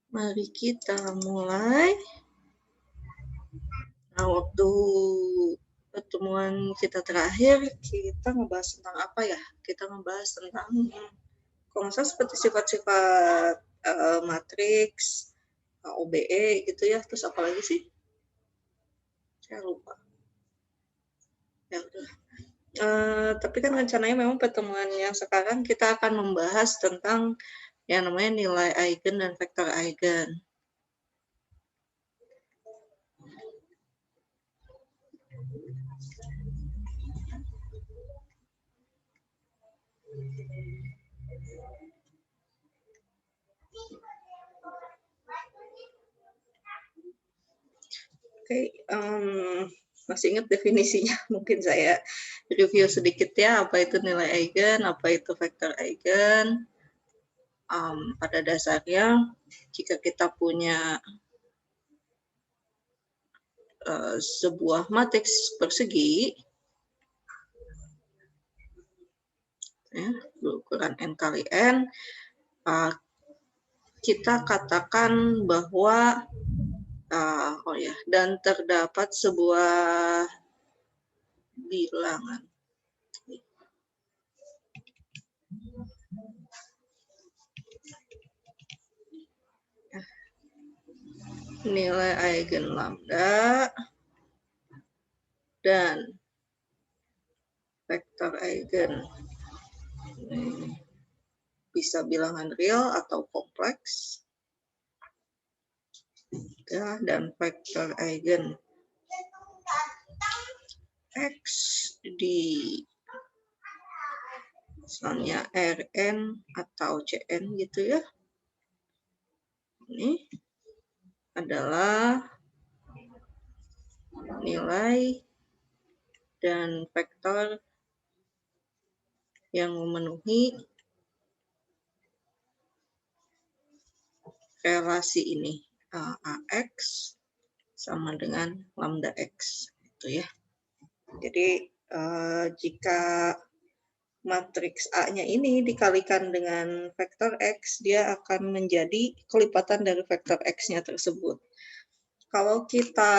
Mari kita mulai. Nah, waktu pertemuan kita terakhir, kita ngebahas tentang apa ya? Kita ngebahas tentang, kalau nggak salah seperti sifat-sifat matriks, OBE gitu ya. Terus apa lagi sih? Saya lupa. Ya udah. Tapi kan rencananya memang pertemuan yang sekarang kita akan membahas tentang yang namanya nilai eigen dan vektor eigen. Oke, masih ingat definisinya? Mungkin saya review sedikit ya, apa itu nilai eigen, apa itu vektor eigen. Pada dasarnya, jika kita punya sebuah matriks persegi, ya, berukuran n kali n, kita katakan bahwa dan terdapat sebuah bilangan. Nilai eigen lambda dan vektor eigen bisa bilangan real atau kompleks, ya, dan vektor eigen x di misalnya Rn atau Cn gitu ya. Ini adalah nilai dan vektor yang memenuhi relasi ini, AX sama dengan lambda X gitu ya. Jadi jika matriks A-nya ini dikalikan dengan vektor X, dia akan menjadi kelipatan dari vektor X-nya tersebut. Kalau kita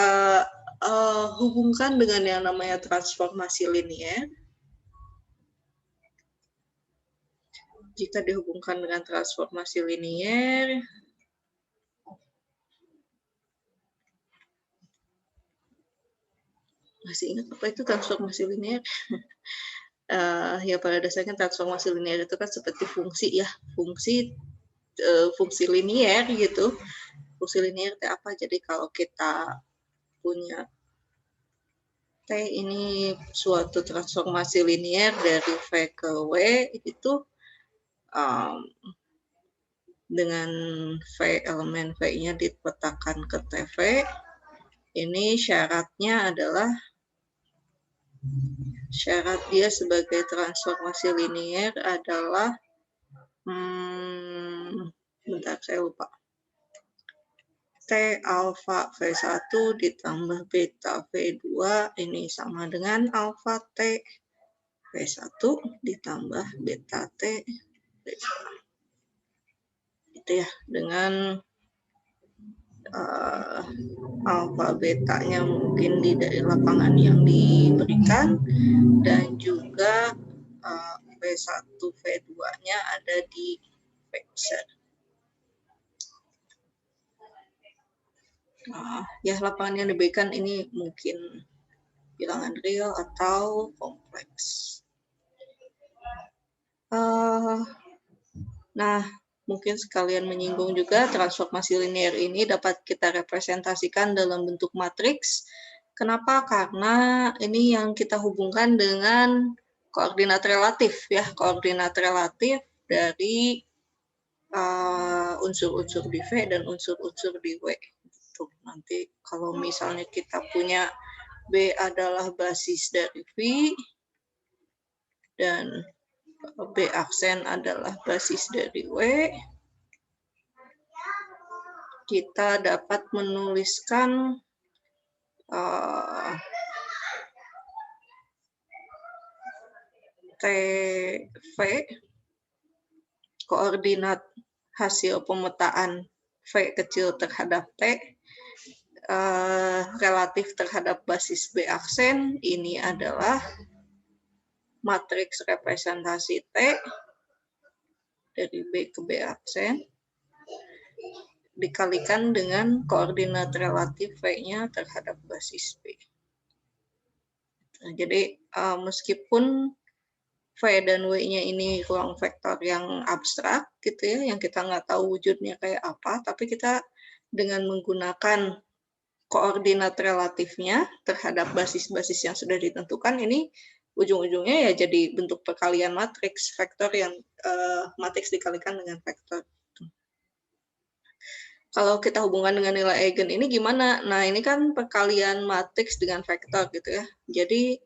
hubungkan dengan yang namanya transformasi linier, jika dihubungkan dengan transformasi linier, masih ingat apa itu transformasi linier? Ya pada dasarnya transformasi linier itu kan seperti fungsi ya, fungsi linier gitu. Fungsi linier itu apa? Jadi kalau kita punya T ini suatu transformasi linier dari V ke W itu dengan V elemen V-nya dipetakan ke TV, ini syaratnya adalah syarat dia sebagai transformasi linier adalah bentar saya lupa. T alfa V1 ditambah beta V2 ini sama dengan alfa T V1 ditambah beta T V2. Itu ya, dengan alfa betanya mungkin dari lapangan yang diberikan, dan juga V1 V2-nya ada di vector. Ya, lapangan yang diberikan ini mungkin bilangan real atau kompleks. Nah, mungkin sekalian menyinggung juga transformasi linier ini dapat kita representasikan dalam bentuk matriks. Kenapa? Karena ini yang kita hubungkan dengan koordinat relatif ya, koordinat relatif dari unsur-unsur di V dan unsur-unsur di W. Nanti kalau misalnya kita punya B adalah basis dari V dan B aksen adalah basis dari W, kita dapat menuliskan TV koordinat hasil pemetaan V kecil terhadap T, relatif terhadap basis B aksen, ini adalah matriks representasi T dari B ke B aksen, dikalikan dengan koordinat relatif V-nya terhadap basis B. Nah, jadi meskipun V dan W-nya ini ruang vektor yang abstrak gitu ya, yang kita nggak tahu wujudnya kayak apa, tapi kita dengan menggunakan koordinat relatifnya terhadap basis-basis yang sudah ditentukan, ini ujung-ujungnya ya jadi bentuk perkalian matriks vektor yang matriks dikalikan dengan vektor. Kalau kita hubungkan dengan nilai eigen ini gimana? Nah, ini kan perkalian matriks dengan vektor gitu ya. Jadi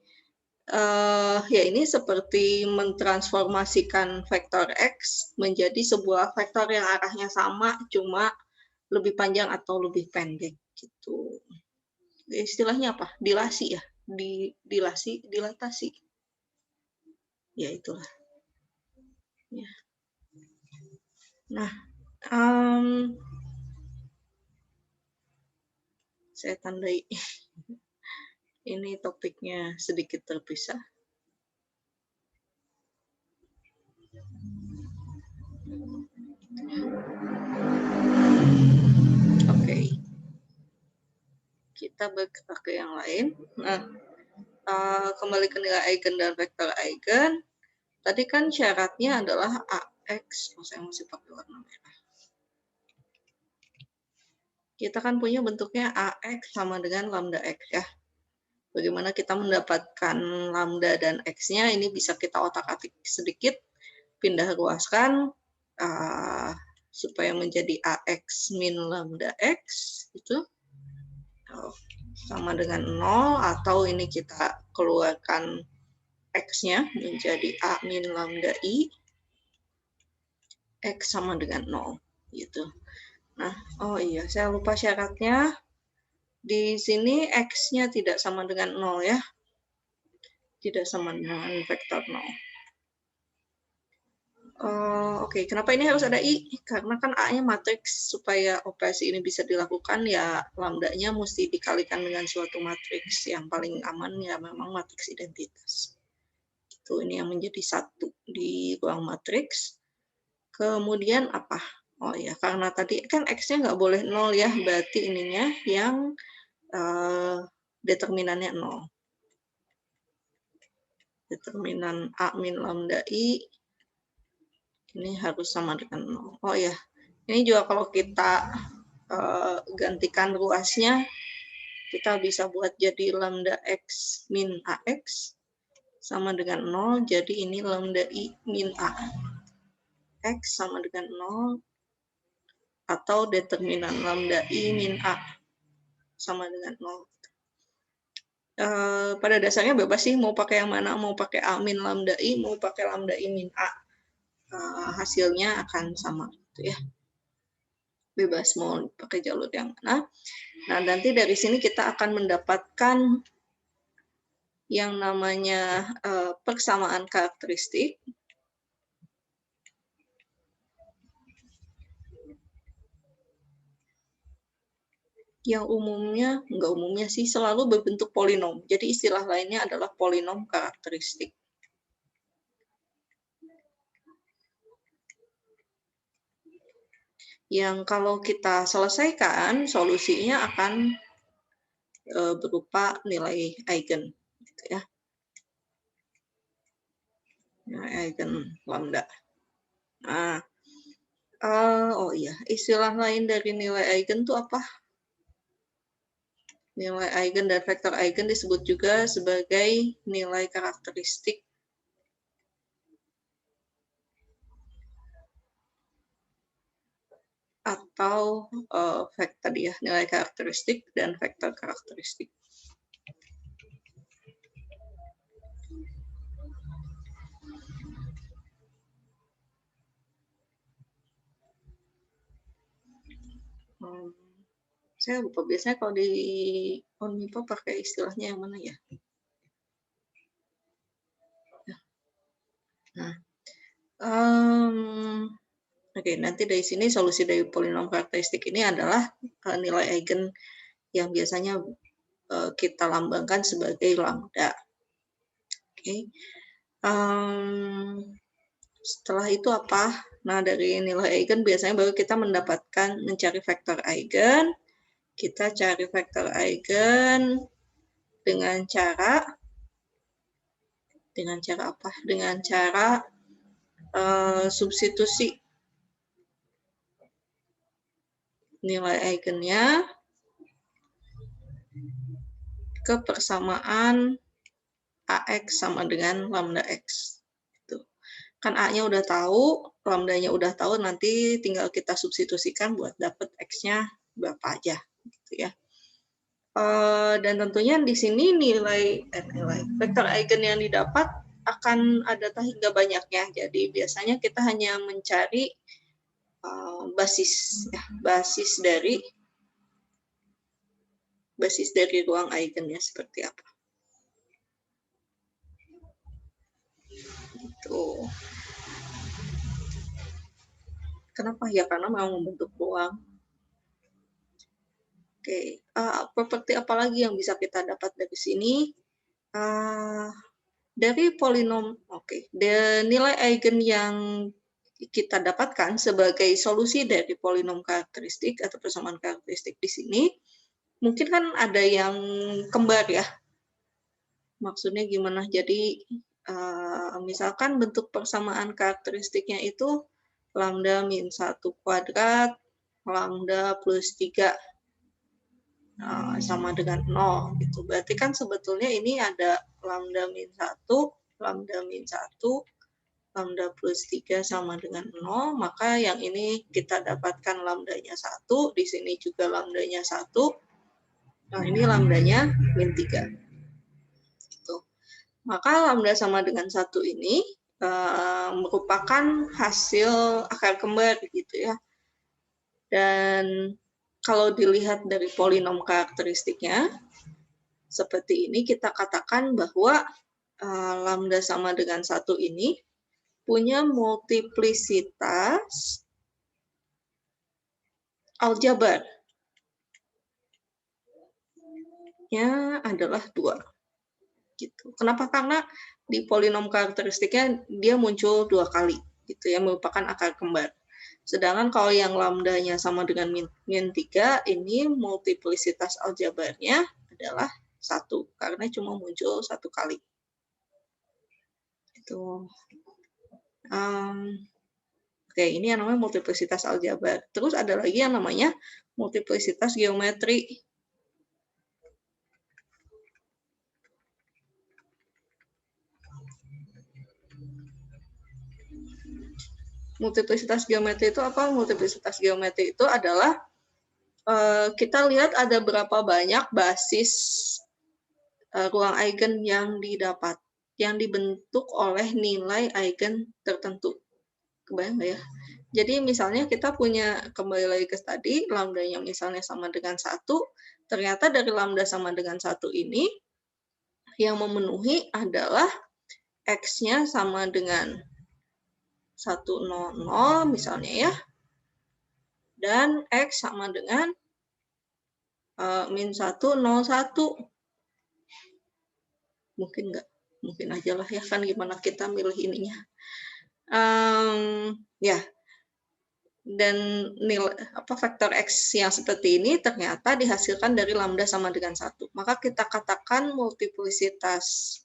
ya ini seperti mentransformasikan vektor X menjadi sebuah vektor yang arahnya sama, cuma lebih panjang atau lebih pendek gitu. Istilahnya apa? Dilasi ya? Dilatasi. Ya itulah. Ya. Nah, saya tandai ini topiknya sedikit terpisah. Oke. Kita bergerak ke yang lain. Nah, kembali ke nilai eigen dan vektor eigen. Tadi kan syaratnya adalah AX. Saya masih pakai warna merah. Kita kan punya bentuknya AX sama dengan lambda X ya. Bagaimana kita mendapatkan lambda dan X-nya, ini bisa kita otak-atik sedikit, pindah ruaskan, supaya menjadi AX min lambda X, itu sama dengan 0, atau ini kita keluarkan X-nya menjadi A min lambda I, X sama dengan 0, gitu. Nah, oh iya, saya lupa syaratnya. Di sini X-nya tidak sama dengan 0 ya. Tidak sama dengan vektor 0. Oke, kenapa ini harus ada I? Karena kan A-nya matriks, supaya operasi ini bisa dilakukan ya lambda-nya mesti dikalikan dengan suatu matriks. Yang paling aman ya memang matriks identitas. Itu ini yang menjadi satu di ruang matriks. Kemudian apa? Oh ya, karena tadi kan X-nya nggak boleh 0 ya, berarti ininya yang determinannya 0. Determinan A min lambda I ini harus sama dengan 0. Oh ya, ini juga kalau kita gantikan ruasnya, kita bisa buat jadi lambda X min AX sama dengan 0, jadi ini lambda I min A. X sama dengan 0, atau determinan lambda I min A sama dengan 0. Pada dasarnya bebas sih mau pakai yang mana, mau pakai A min lambda I, mau pakai lambda I min A. Hasilnya akan sama gitu ya. Bebas mau pakai jalur yang mana. Nah, nanti dari sini kita akan mendapatkan yang namanya persamaan karakteristik. Yang umumnya, enggak umumnya sih, selalu berbentuk polinom. Jadi istilah lainnya adalah polinom karakteristik. Yang kalau kita selesaikan, solusinya akan berupa nilai eigen. Gitu ya. Nilai eigen lambda. Nah, oh iya, istilah lain dari nilai eigen itu apa? Nilai eigen dan vektor eigen disebut juga sebagai nilai karakteristik. Atau vektor tadi ya, nilai karakteristik dan vektor karakteristik. Saya lupa, biasanya kalau di Onmipo pakai istilahnya yang mana ya? Nah, Oke, nanti dari sini solusi dari polinom karakteristik ini adalah nilai eigen yang biasanya kita lambangkan sebagai lambda. Oke. Setelah itu apa? Nah, dari nilai eigen biasanya baru kita mencari vektor eigen. Kita cari vektor eigen dengan cara apa? Dengan cara substitusi nilai eigennya ke persamaan AX sama dengan lambda X. Gitu. Kan A-nya udah tahu, lambdanya udah tahu, nanti tinggal kita substitusikan buat dapet X-nya berapa aja. Gitu ya. Dan tentunya di sini nilai vektor eigen yang didapat akan ada hingga banyaknya. Jadi biasanya kita hanya mencari basis dari ruang eigennya seperti apa. Gitu. Kenapa ya? Karena mau membentuk ruang. Oke, properti apa lagi yang bisa kita dapat dari sini? Dari polinom, nilai eigen yang kita dapatkan sebagai solusi dari polinom karakteristik atau persamaan karakteristik di sini, mungkin kan ada yang kembar ya. Maksudnya gimana? Jadi misalkan bentuk persamaan karakteristiknya itu lambda min 1 kuadrat, lambda plus 3 sama dengan 0 gitu. Berarti kan sebetulnya ini ada lambda min 1, lambda min 1, lambda plus 3 sama dengan 0, maka yang ini kita dapatkan lambdanya 1, di sini juga lambdanya 1. Nah, ini lambdanya min 3. Gitu. Maka lambda sama dengan 1 ini merupakan hasil akar kembar gitu ya. Dan kalau dilihat dari polinom karakteristiknya, seperti ini kita katakan bahwa lambda sama dengan 1 ini punya multiplisitas aljabar. Ya adalah 2. Gitu. Kenapa? Karena di polinom karakteristiknya dia muncul 2 kali, gitu ya, merupakan akar kembar. Sedangkan kalau yang lambdanya sama dengan min 3, ini multiplisitas aljabarnya adalah 1, karena cuma muncul 1 kali. Itu. Oke, ini yang namanya multiplisitas aljabar. Terus ada lagi yang namanya multiplisitas geometri. Multiplisitas geometri itu apa? Multiplisitas geometri itu adalah kita lihat ada berapa banyak basis ruang eigen yang didapat, yang dibentuk oleh nilai eigen tertentu. Kebayang nggak ya? Jadi misalnya kita punya, kembali lagi ke tadi, lambdanya misalnya sama dengan 1, ternyata dari lambda sama dengan 1 ini, yang memenuhi adalah X-nya sama dengan 100 misalnya ya, dan X sama dengan min 101. Mungkin nggak? Mungkin aja lah ya, kan gimana kita milih ininya. Ya, dan nilai vektor X yang seperti ini ternyata dihasilkan dari lambda sama dengan 1. Maka kita katakan multiplisitas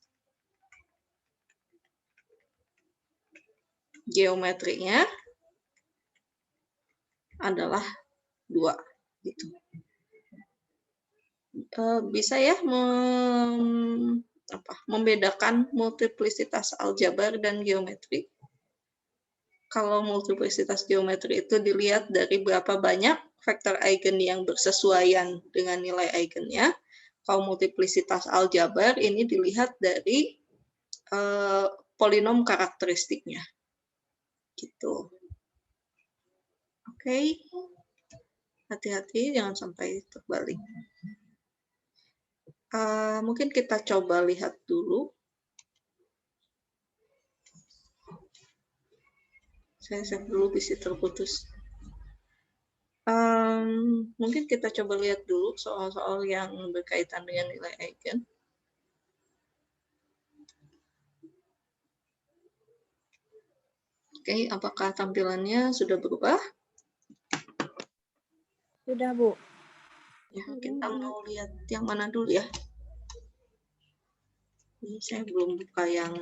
geometrinya adalah 2. Gitu. Bisa ya membedakan multiplisitas aljabar dan geometri. Kalau multiplisitas geometri itu dilihat dari berapa banyak vektor eigen yang bersesuaian dengan nilai eigennya. Kalau multiplisitas aljabar ini dilihat dari polinom karakteristiknya. Gitu. Oke. Hati-hati jangan sampai terbalik. Mungkin kita coba lihat dulu. Saya save dulu, bisa terputus. Mungkin kita coba lihat dulu soal-soal yang berkaitan dengan nilai eigen. Oke, apakah tampilannya sudah berubah? Sudah, Bu. Ya, kita mau lihat yang mana dulu ya? Ini saya belum buka yang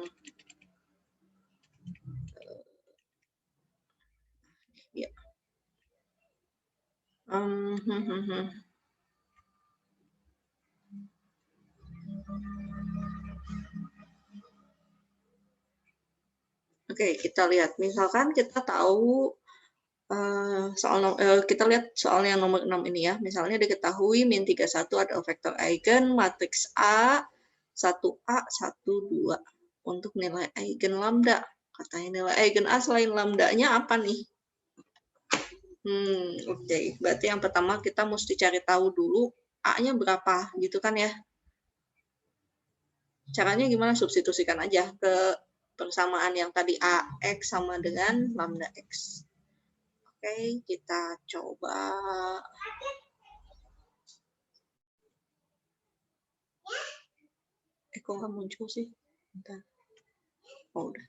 ya. Oke, kita lihat. Misalkan kita tahu kita lihat soal yang nomor 6 ini ya. Misalnya diketahui min 31 ada vektor eigen matriks A 1A 1 2 untuk nilai eigen lambda. Katanya nilai eigen A selain lambdanya apa nih? Oke. Berarti yang pertama kita mesti cari tahu dulu A-nya berapa gitu kan ya. Caranya gimana? Substitusikan aja ke persamaan yang tadi AX sama dengan lambda X. Oke, kita coba. Kok nggak muncul sih? Bentar. Oh, udah.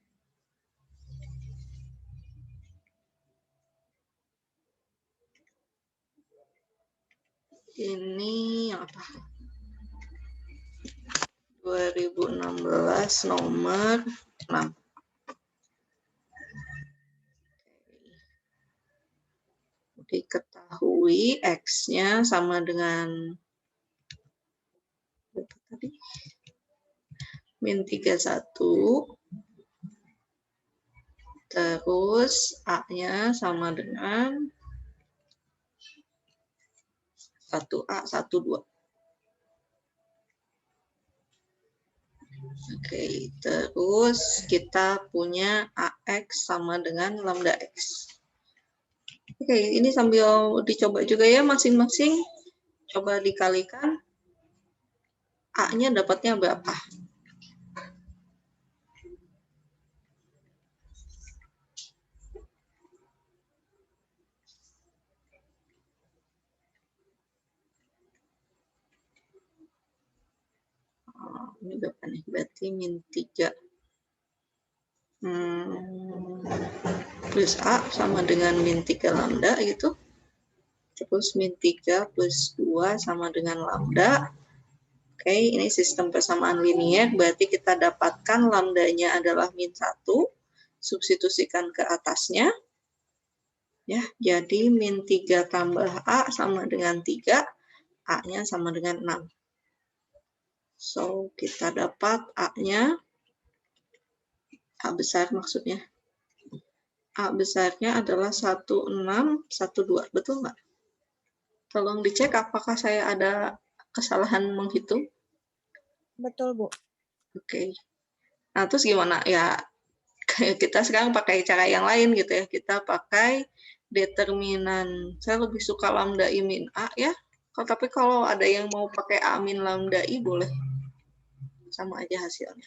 Ini apa? 2016 nomor 6. Diketahui X-nya sama dengan berapa tadi? Min 31. Terus A-nya sama dengan 1A 12. Oke, terus kita punya AX sama dengan lambda X. Oke, ini sambil dicoba juga ya masing-masing. Coba dikalikan. A-nya dapatnya berapa? Ini berapa nih? Berarti min 3. Plus A sama dengan min 3 lambda gitu. Terus min 3 plus 2 sama dengan lambda. Oke, ini sistem persamaan linier. Berarti kita dapatkan lambdanya adalah min 1. Substitusikan ke atasnya. Ya, jadi min 3 tambah A sama dengan 3. A-nya sama dengan 6. So, kita dapat A-nya, A besar maksudnya. A besarnya adalah 1612, betul nggak? Tolong dicek apakah saya ada kesalahan menghitung. Betul, Bu. Oke. Nah, terus gimana? Ya, kita sekarang pakai cara yang lain gitu ya. Kita pakai determinan. Saya lebih suka lambda I min A ya. Tapi kalau ada yang mau pakai A min lambda I boleh. Sama aja hasilnya.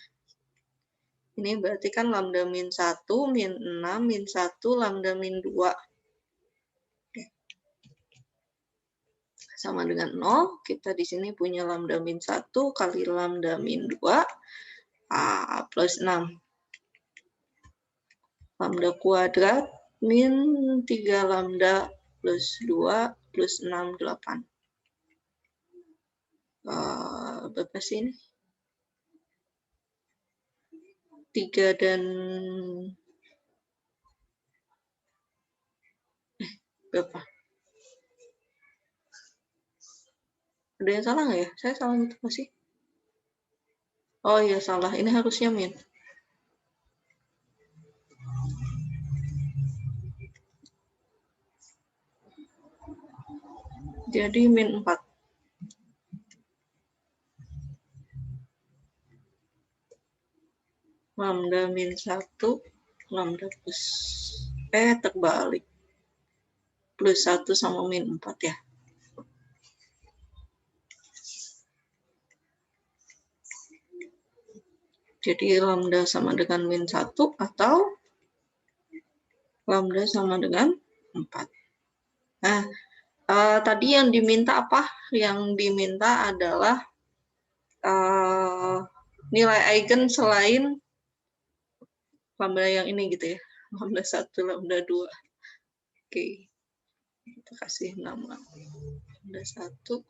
Ini berarti kan lambda min 1, min 6, min 1, lambda min 2. Oke. Sama dengan 0. Kita di sini punya lambda min 1 kali lambda min 2. A plus 6. Lambda kuadrat min 3 lambda plus 2 plus 6, 8. Berapa sih ini? 3 dan berapa? Ada yang salah nggak ya? Saya salah gitu masih? Oh iya salah, ini harusnya min. Jadi min 4. Lambda min 1, lambda plus, terbalik. Plus 1 sama min 4 ya. Jadi lambda sama dengan min 1 atau lambda sama dengan 4. Nah, tadi yang diminta apa? Yang diminta adalah nilai eigen selain lambda yang ini gitu ya. Lambda 1, lambda 2. Oke. Kita kasih nama lambda 1.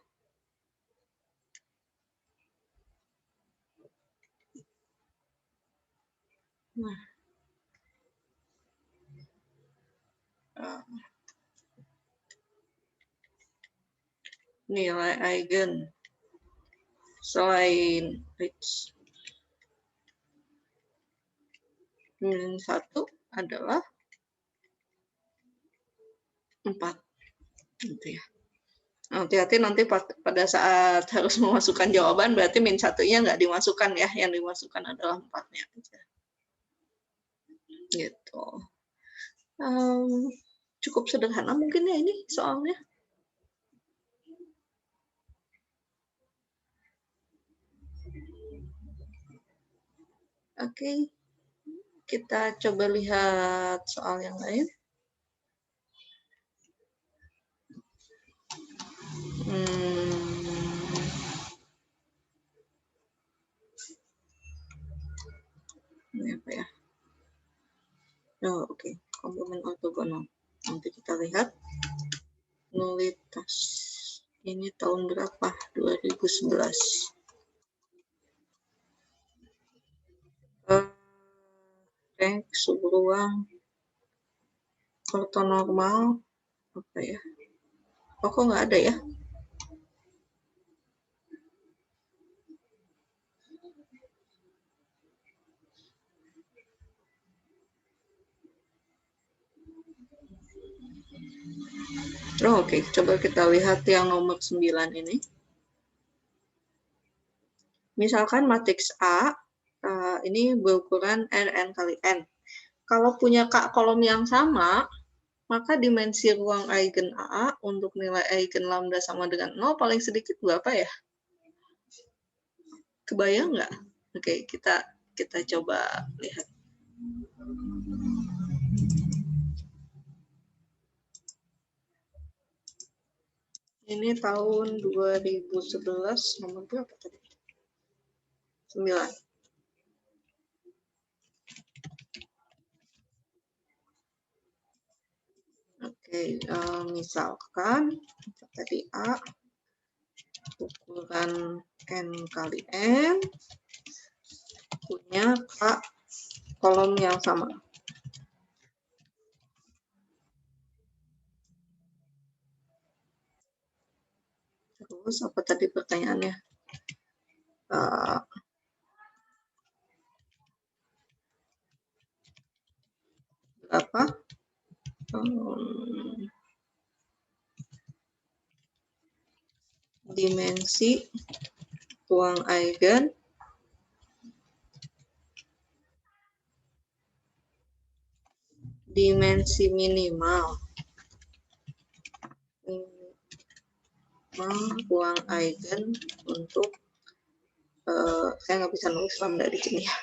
Nah, nilai eigen selain H min 1 adalah 4. Gitu ya. Hati-hati nanti pada saat harus memasukkan jawaban, berarti min 1-nya nggak dimasukkan ya, yang dimasukkan adalah 4-nya aja. Gitu. Cukup sederhana mungkin ya ini soalnya. Oke, kita coba lihat soal yang lain. Ini apa ya? Oh, oke. Komplement ortogonal. Nanti kita lihat nulitas. Ini tahun berapa? 2011. Rank subruang ortonormal apa ya? Oh, kok nggak ada ya? Oh, oke. Coba kita lihat yang nomor 9 ini. Misalkan matriks A, ini berukuran Rn kali N. Kalau punya kolom yang sama, maka dimensi ruang eigen A untuk nilai eigen lambda sama dengan 0 paling sedikit berapa ya? Kebayang nggak? Oke, kita coba lihat. Ini tahun 2011, nomor berapa tadi? 9. Oke, misalkan tadi A ukuran N kali N punya kolom yang sama. Terus apa tadi pertanyaannya? Berapa? Dimensi ruang eigen dimensi minimal ruang eigen untuk saya nggak bisa nulis lambda di sini ya.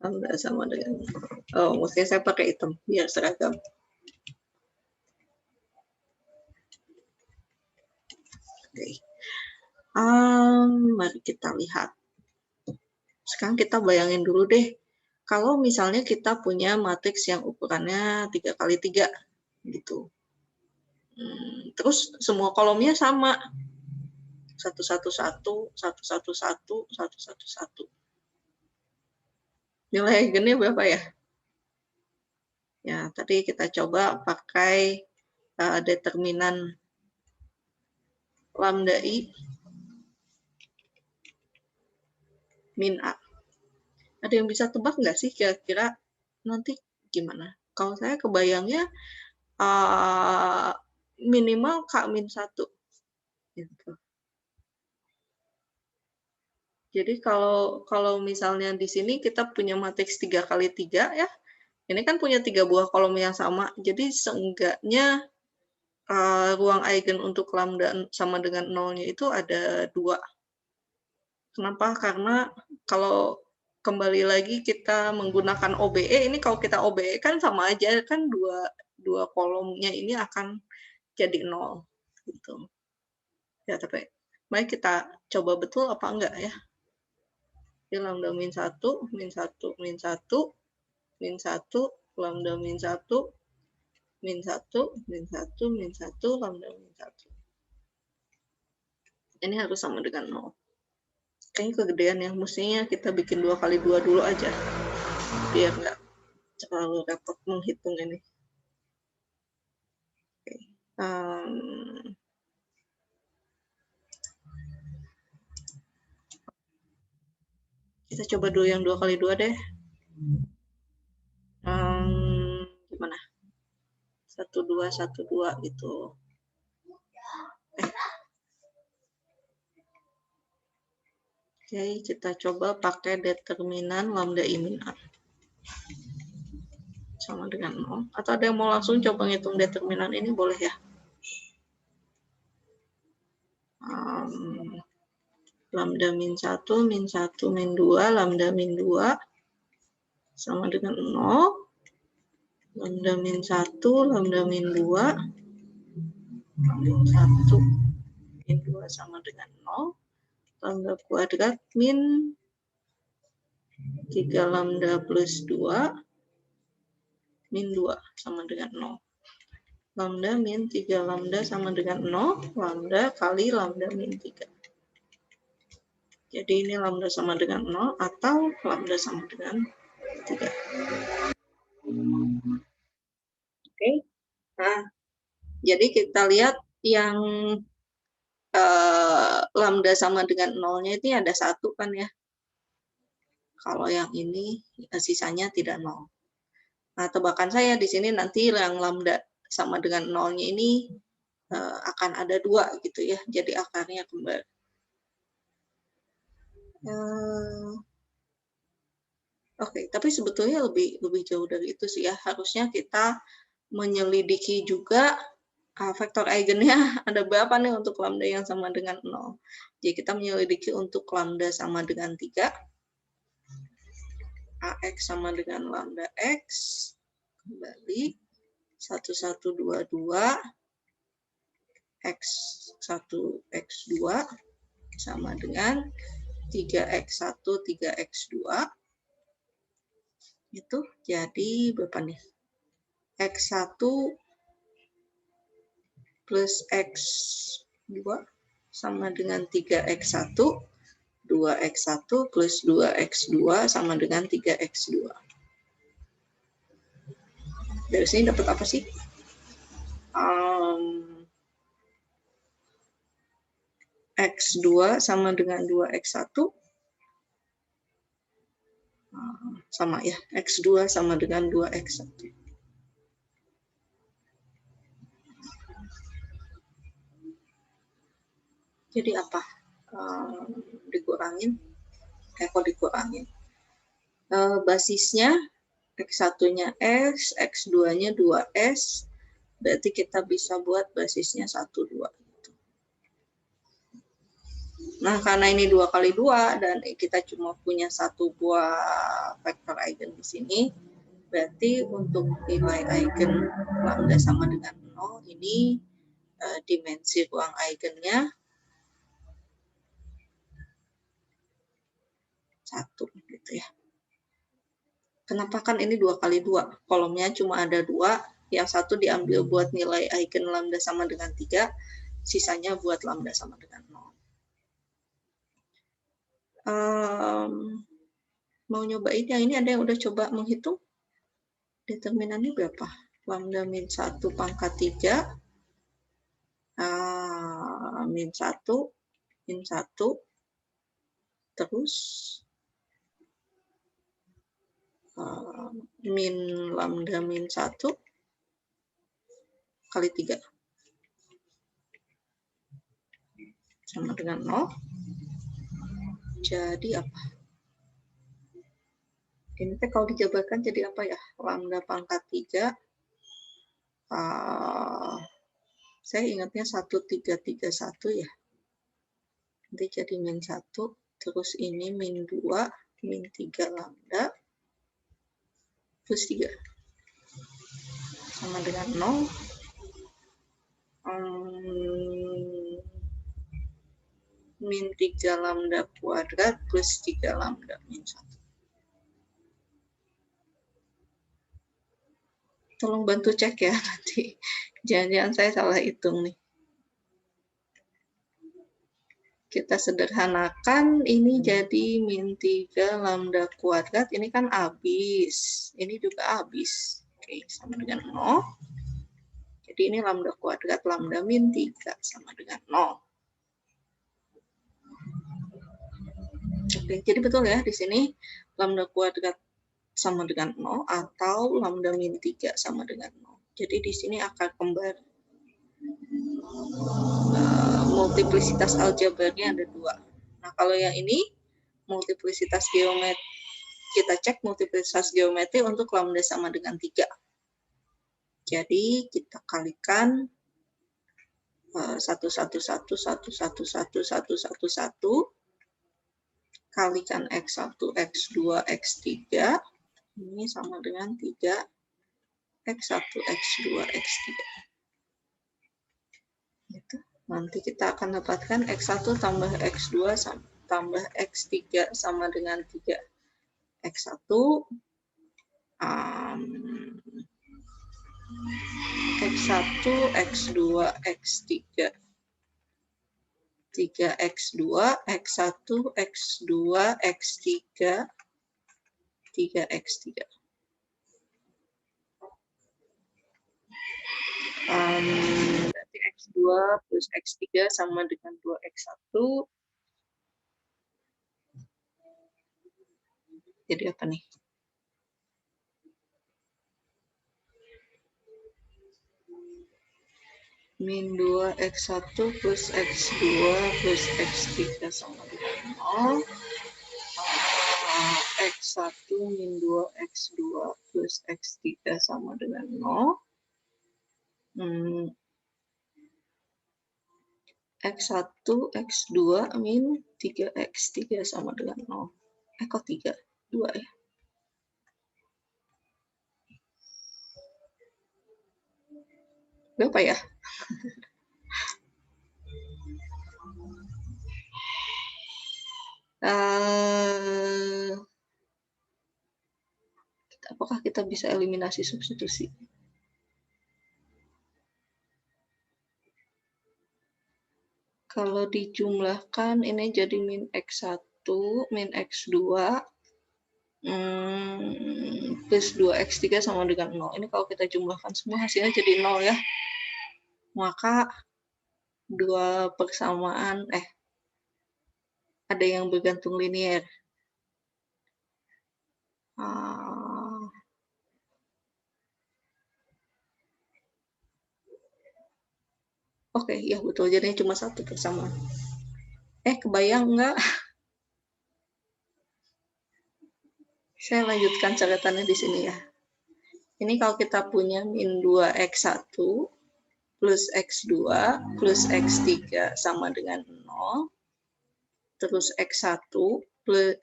Lambda sama dengan mestinya saya pakai hitam biar seragam. Oke. Mari kita lihat. Sekarang kita bayangin dulu deh, kalau misalnya kita punya matriks yang ukurannya 3 kali 3 gitu. Terus semua kolomnya sama. 1, 1, 1, 1, 1, 1, 1, 1, 1. Nilai eigennya berapa ya? Ya, tadi kita coba pakai determinan lambda I min A. Ada yang bisa tebak nggak sih kira-kira nanti gimana? Kalau saya kebayangnya minimal K-1. Gitu. Jadi kalau misalnya di sini kita punya matriks 3 kali 3 ya, ini kan punya 3 buah kolom yang sama. Jadi seenggaknya ruang eigen untuk lambda sama dengan 0-nya itu ada 2. Kenapa? Karena kalau kembali lagi kita menggunakan OBE, ini kalau kita OBE kan sama aja kan dua kolomnya ini akan jadi 0 gitu. Ya, tapi mari kita coba betul apa enggak ya. Jadi lambda min 1, min 1, min 1, min 1, lambda min 1, min 1, min 1, min 1, lambda min 1. Ini harus sama dengan 0. Kayaknya kegedean ya, mestinya kita bikin 2 kali 2 dulu aja. Biar nggak terlalu repot menghitung ini. Oke. Kita coba dulu yang 2 kali 2 deh. Gimana? 1, 2, 1, 2 gitu. Oke, kita coba pakai determinan lambda I min A. Sama dengan 0. Atau ada yang mau langsung coba ngitung determinan ini, boleh ya. Lambda min 1, min 1, min 2, lambda min 2 sama dengan 0. Lambda min 1, lambda min 2, min 1, min 2 sama dengan 0. Lambda kuadrat min 3 lambda plus 2, min 2 sama dengan 0. Lambda min 3 lambda sama dengan 0, lambda kali lambda min 3. Jadi ini lambda sama dengan 0 atau lambda sama dengan 3. Oke. Nah, jadi kita lihat yang lambda sama dengan 0-nya itu ada 1 kan ya. Kalau yang ini sisanya tidak 0. Nah, tebakan saya di sini nanti yang lambda sama dengan 0-nya ini akan ada 2 gitu ya. Jadi akarnya kembali. Oke, tapi sebetulnya lebih jauh dari itu sih ya. Harusnya kita menyelidiki juga vektor eigennya ada berapa nih untuk lambda yang sama dengan 0. Jadi kita menyelidiki untuk lambda sama dengan 3. AX sama dengan lambda X. Kembali. 1122 X1, X2 sama dengan 3X1, 3X2. Itu jadi berapa nih? X1 plus X2 sama dengan 3X1, 2X1 plus 2X2 sama dengan 3X2. Dari sini dapat apa sih? X2 sama dengan 2X1. Sama ya, X2 sama dengan 2X1. Jadi apa? Dikurangin. Kok dikurangin? Basisnya X1-nya S, X2-nya 2S. Berarti kita bisa buat basisnya 1, 2. Nah, karena ini 2 kali 2 dan kita cuma punya 1 buah vektor eigen di sini, berarti untuk nilai eigen lambda sama dengan 0 ini dimensi ruang eigennya 1 gitu ya. Kenapa kan ini 2 kali 2? Kolomnya cuma ada 2, yang satu diambil buat nilai eigen lambda sama dengan 3, sisanya buat lambda sama dengan 0. Mau nyobain yang ini, ada yang udah coba menghitung? Determinannya berapa? Lambda min 1 pangkat 3, min 1, min 1, terus min lambda min 1 kali 3 sama dengan 0. Jadi apa? Ini kalau dijabarkan jadi apa ya? Lambda pangkat 3. Saya ingatnya 1331 ya. Nanti jadi min 1 Terus ini min 2, min 3 lambda plus 3 sama dengan 0. Min 3 lambda kuadrat plus 3 lambda min 1. Tolong bantu cek ya nanti. Jangan-jangan saya salah hitung nih. Kita sederhanakan, ini jadi min 3 lambda kuadrat, ini kan habis. Ini juga habis. Oke, sama dengan 0. Jadi ini lambda kuadrat, lambda min 3 sama dengan 0. Oke, jadi betul ya di sini lambda kuadrat sama dengan 0 atau lambda min 3 sama dengan 0. Jadi di sini akar kembar multiplisitas aljabarnya ada 2. Nah, kalau yang ini multiplisitas geometri, kita cek multiplisitas geometri untuk lambda sama dengan 3. Jadi kita kalikan 1, 1, 1, 1, 1, 1, 1, 1, 1, kalikan X1, X2, X3, ini sama dengan 3, X1, X2, X3. Gitu. Nanti kita akan dapatkan X1 tambah X2 tambah X3 sama dengan 3. X1, X1, X2, X3. 3X2, X1, X2, X3, 3X3. Berarti X2 plus X3 sama dengan 2X1. Jadi apa nih? Min 2X1 plus X2 plus X3 sama dengan 0. X1 min 2X2 plus X3 sama dengan 0. X1, X2 min 3X3 sama dengan 0. Kok 3? 2 ya? Berapa ya? Apakah kita bisa eliminasi substitusi? Kalau dijumlahkan, ini jadi min X1, min X2, plus 2X3 sama dengan 0. Ini kalau kita jumlahkan semua hasilnya jadi 0 ya. Maka dua persamaan, ada yang bergantung linier. Oke, ya betul. Jadinya cuma satu persamaan. Kebayang nggak? Saya lanjutkan catatannya di sini ya. Ini kalau kita punya min 2X1 plus X2 plus X3 sama dengan 0. Terus X1 plus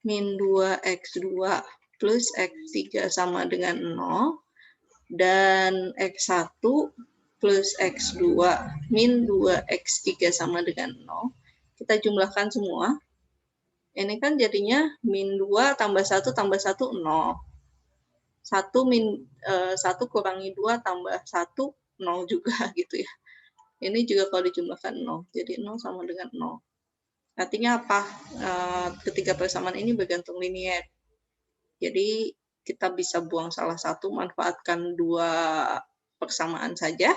min 2X2 plus X3 sama dengan 0. Dan X1 plus X2 min 2X3 sama dengan 0. Kita jumlahkan semua. Ini kan jadinya min 2 tambah 1 tambah 1, 0. 1 kurangi 2 tambah 1, 0 juga gitu ya. Ini juga kalau dijumlahkan 0. Jadi 0 sama dengan 0. Artinya apa? Ketiga persamaan ini bergantung linier. Jadi kita bisa buang salah satu, manfaatkan dua persamaan saja.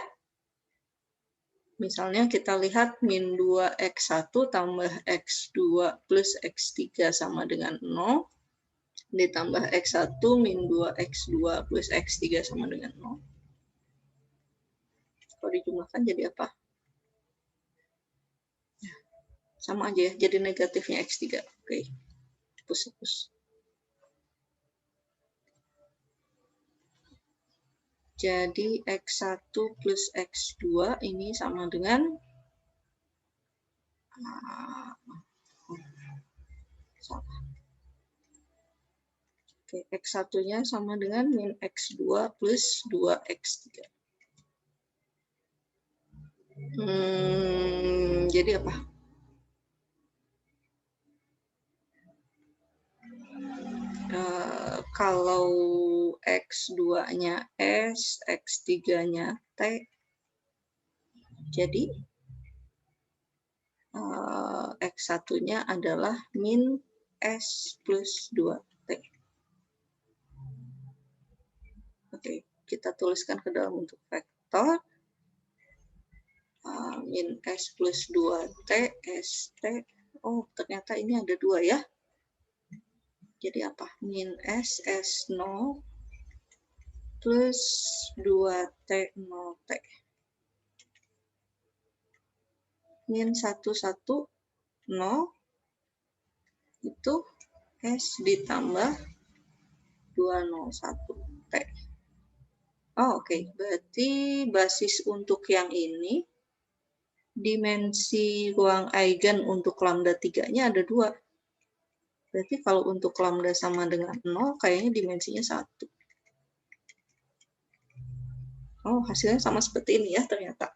Misalnya kita lihat min 2X1 tambah X2 plus X3 sama dengan 0. Ditambah X1 min 2X2 plus X3 sama dengan 0. Kalau dijumlahkan jadi apa? Sama aja ya, jadi negatifnya X3. Oke, hapus. Jadi X1 plus X2 ini sama dengan Oke, X1-nya sama dengan min X2 plus 2X3. Jadi apa? Kalau X2-nya S, X3-nya T, jadi X1-nya adalah min S plus 2T. Oke, kita tuliskan ke dalam bentuk vektor. Min S plus 2T, ST. Oh, ternyata ini ada 2 ya. Jadi apa? Min S, S0 plus 2T, 0T. Min 1, 1, 0. Itu S ditambah 201T. Oh, oke. Berarti basis untuk yang ini, dimensi ruang eigen untuk lambda 3-nya ada 2. Berarti kalau untuk lambda sama dengan 0, kayaknya dimensinya 1. Oh, hasilnya sama seperti ini ya ternyata.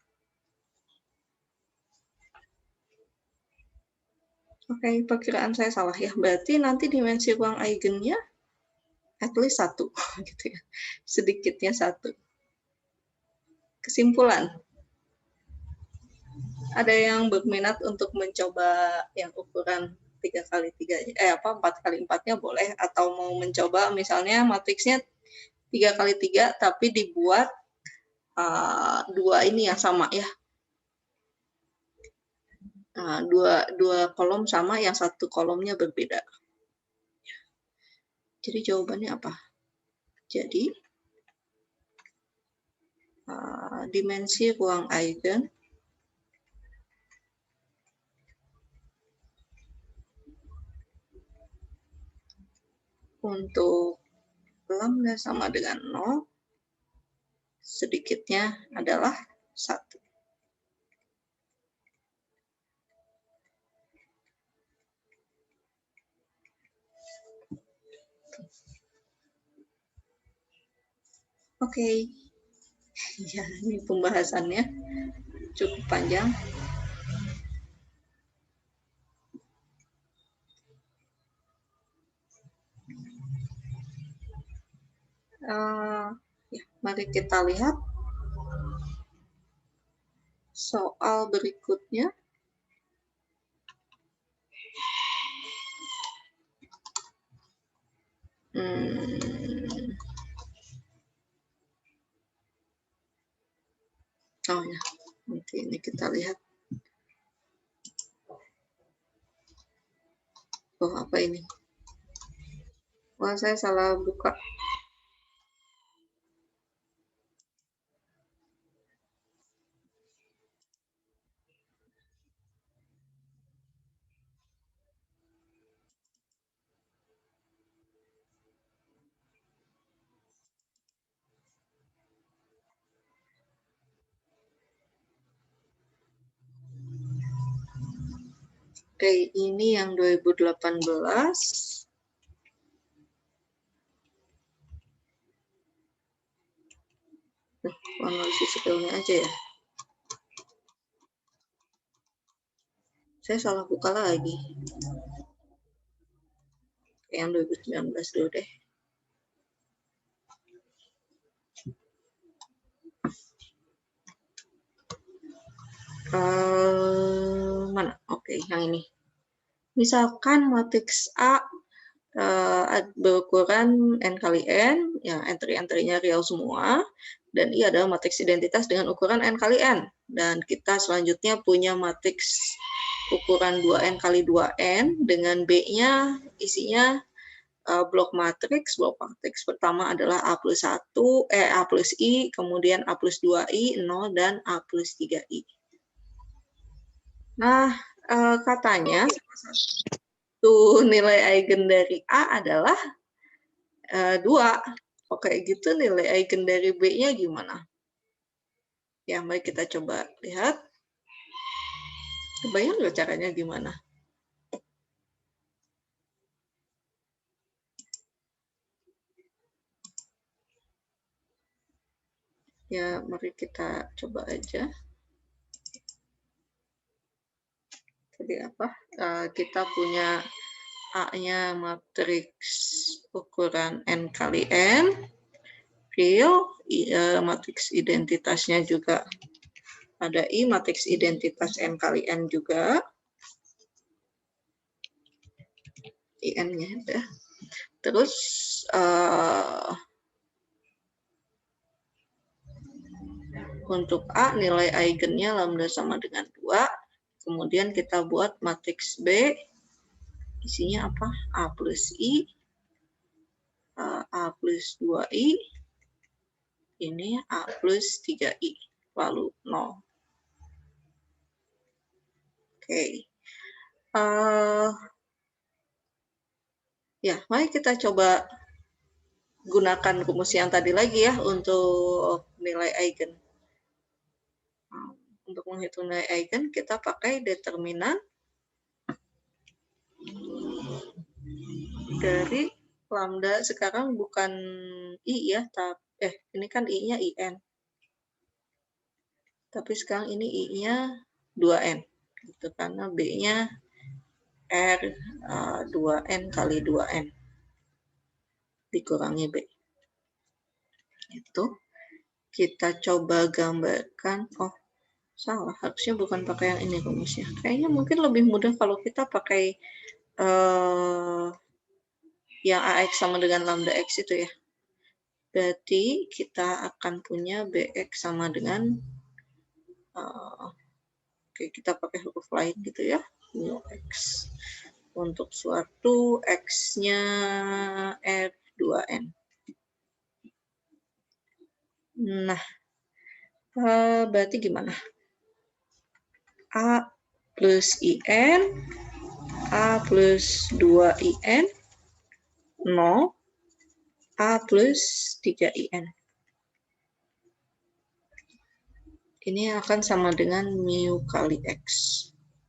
Oke, perkiraan saya salah ya. Berarti nanti dimensi ruang eigennya at least 1. Gitu ya. Sedikitnya 1. Kesimpulan. Ada yang berminat untuk mencoba yang ukuran 3x3, 4x4-nya boleh, atau mau mencoba misalnya matriksnya 3x3 tapi dibuat 2 ini yang sama ya. Dua kolom sama, yang satu kolomnya berbeda. Jadi jawabannya apa? Jadi dimensi ruang eigen untuk lambda sama dengan 0, sedikitnya adalah 1. Oke. Ya, ini pembahasannya cukup panjang. Ya, mari kita lihat soal berikutnya. Oh ya, nanti ini kita lihat. Oh, apa ini? Wah, saya salah buka. Oke, ini yang 2018. Analisis skillnya aja ya. Saya salah buka lagi. Yang 2019 dulu deh. Mana? Oke, yang ini. Misalkan matriks A berukuran n kali n, ya entry-entry-nya real semua, dan I adalah matriks identitas dengan ukuran n kali n. Dan kita selanjutnya punya matriks ukuran 2n kali 2n dengan B-nya isinya blok matriks. Blok matriks pertama adalah A plus I, kemudian A plus 2I, 0, dan A plus 3I. Nah, katanya nilai eigen dari A adalah 2. Oke, gitu nilai eigen dari B-nya gimana? Ya, mari kita coba lihat. Kebayang nggak caranya gimana? Ya, mari kita coba aja. Jadi apa? Kita punya A-nya matriks ukuran N kali N, real, matriks identitasnya juga ada I, matriks identitas N kali N juga, IN-nya ada. Terus untuk A, nilai eigennya lambda sama dengan 2. Kemudian kita buat matriks B, isinya apa? A plus I, A plus 2I, ini A plus 3I, lalu 0. Oke. Ya, mari kita coba gunakan rumus yang tadi lagi ya untuk nilai eigen. Untuk menghitung nilai eigen, kita pakai determinan dari lambda. Sekarang bukan I ya, tapi ini kan I-nya IN. Tapi sekarang ini I-nya 2N. Gitu, karena B-nya R 2N kali 2N. Dikurangi B. Itu. Kita coba gambarkan. Oh, salah. Harusnya bukan pakai yang ini rumusnya. Kayaknya mungkin lebih mudah kalau kita pakai yang AX sama dengan lambda X itu ya. Berarti kita akan punya BX sama dengan oke, kita pakai huruf lain gitu ya, mu X. Untuk suatu X-nya R2N. Nah, berarti gimana? A plus IN, A plus 2IN, 0, A plus 3IN. Ini akan sama dengan mu kali X.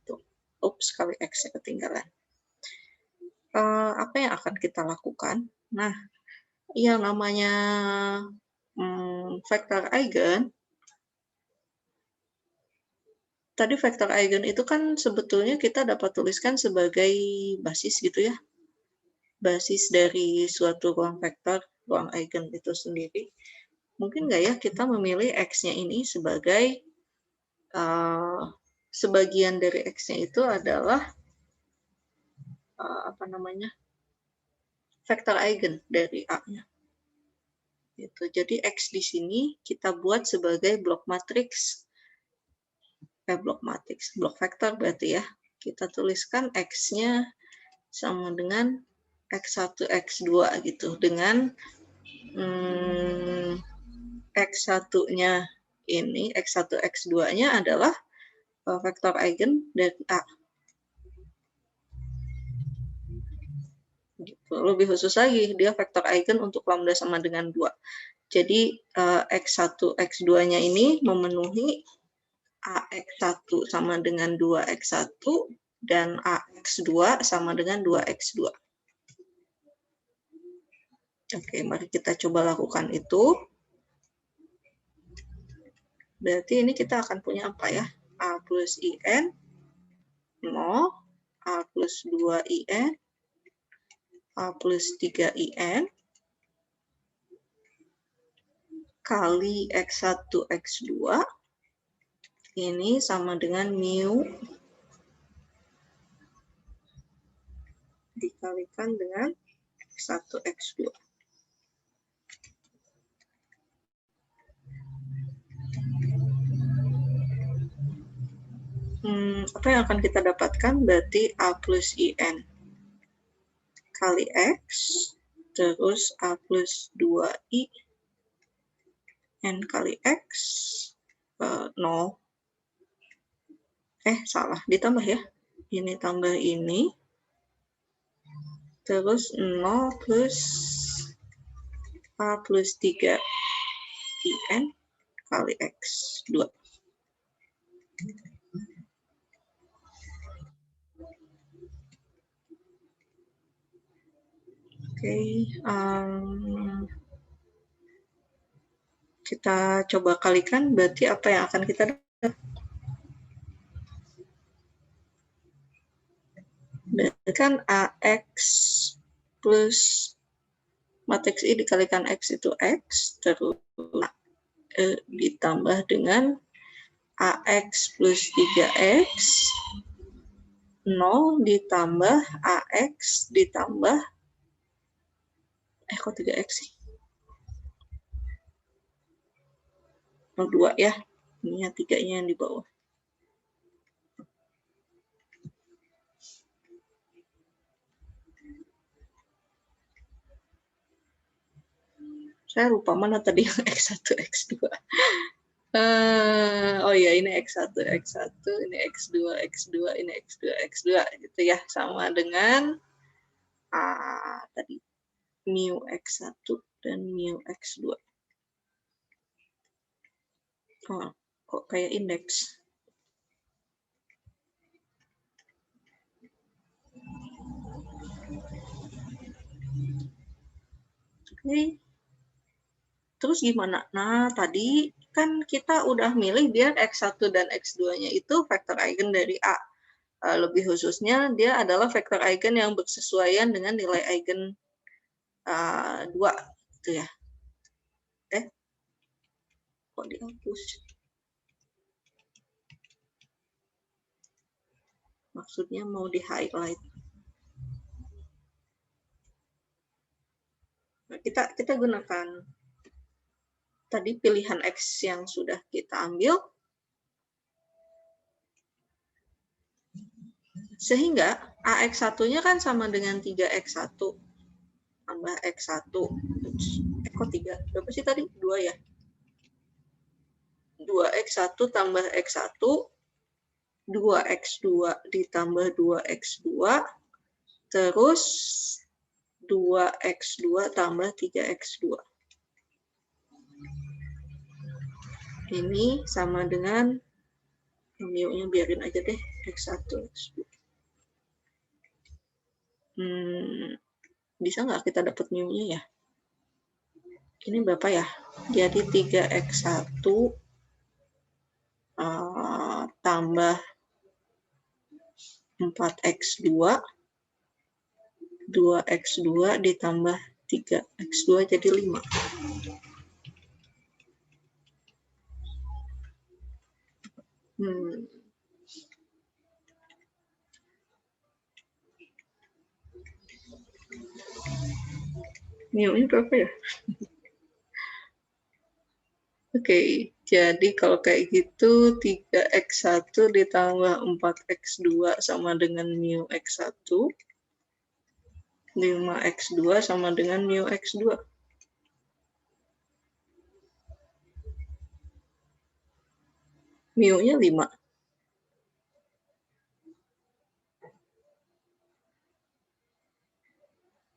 Tuh. Ups, kali X ya ketinggalan. Apa yang akan kita lakukan? Nah, yang namanya vektor eigen, tadi vektor eigen itu kan sebetulnya kita dapat tuliskan sebagai basis gitu ya. Basis dari suatu ruang vektor, ruang eigen itu sendiri. Mungkin nggak ya kita memilih X-nya ini sebagai sebagian dari X-nya itu adalah vektor eigen dari A-nya. Gitu. Jadi X di sini kita buat sebagai blok matriks. Blok vektor berarti ya. Kita tuliskan X-nya sama dengan X1, X2 gitu. Dengan X1-nya ini, X1, X2-nya adalah vektor eigen dari A. Gitu. Lebih khusus lagi, dia vektor eigen untuk lambda sama dengan 2. Jadi X1, X2-nya ini memenuhi AX1 sama dengan 2X1 dan AX2 sama dengan 2X2. Oke, mari kita coba lakukan itu. Berarti ini kita akan punya apa ya? A plus IN, 0, A plus 2IN, A plus 3IN, kali X1, X2, ini sama dengan mu dikalikan dengan X1, X2. Apa yang akan kita dapatkan? Berarti A plus IN kali X, terus A plus 2I N kali X, 0. Salah, ditambah ya. Ini tambah ini. Terus 0 plus A plus 3IN kali X, 2. Oke, kita kita coba kalikan, berarti apa yang akan kita dapat? Berarti kan AX plus matriks I dikalikan X itu X, terus ditambah dengan AX plus 3X, 0 ditambah AX ditambah, kok 3X sih? 2 ya, ini yang 3-nya yang di bawah. Saya lupa mana tadi yang X1, X2. Oh iya, ini X1, X1, ini X2, X2, ini X2, X2, gitu ya. Sama dengan tadi mu X1 dan mu X2. Oh, kok kayak indeks? Oke. Terus gimana? Nah, tadi kan kita udah milih biar X1 dan X2-nya itu vektor eigen dari A. Lebih khususnya, dia adalah vektor eigen yang bersesuaian dengan nilai eigen 2. Gitu ya. Kok dihapus? Maksudnya mau di-highlight. Nah, kita gunakan tadi pilihan X yang sudah kita ambil, sehingga AX1-nya kan sama dengan 3X1 tambah X1. Kok 3? Berapa sih tadi? 2 ya? 2X1 tambah X1, 2X2 ditambah 2X2, terus 2X2 tambah 3X2. Ini sama dengan mu-nya biarin aja deh, X1, X2. Bisa nggak kita dapat mu-nya ya? Ini berapa ya? Jadi 3X1 tambah 4X2, 2X2 ditambah 3X2 jadi 5. Mu-nya berapa ya? Oke, jadi kalau kayak gitu 3X1 ditambah 4X2 sama dengan mu X1, 5X2 sama dengan mu X2. Mu-nya 5.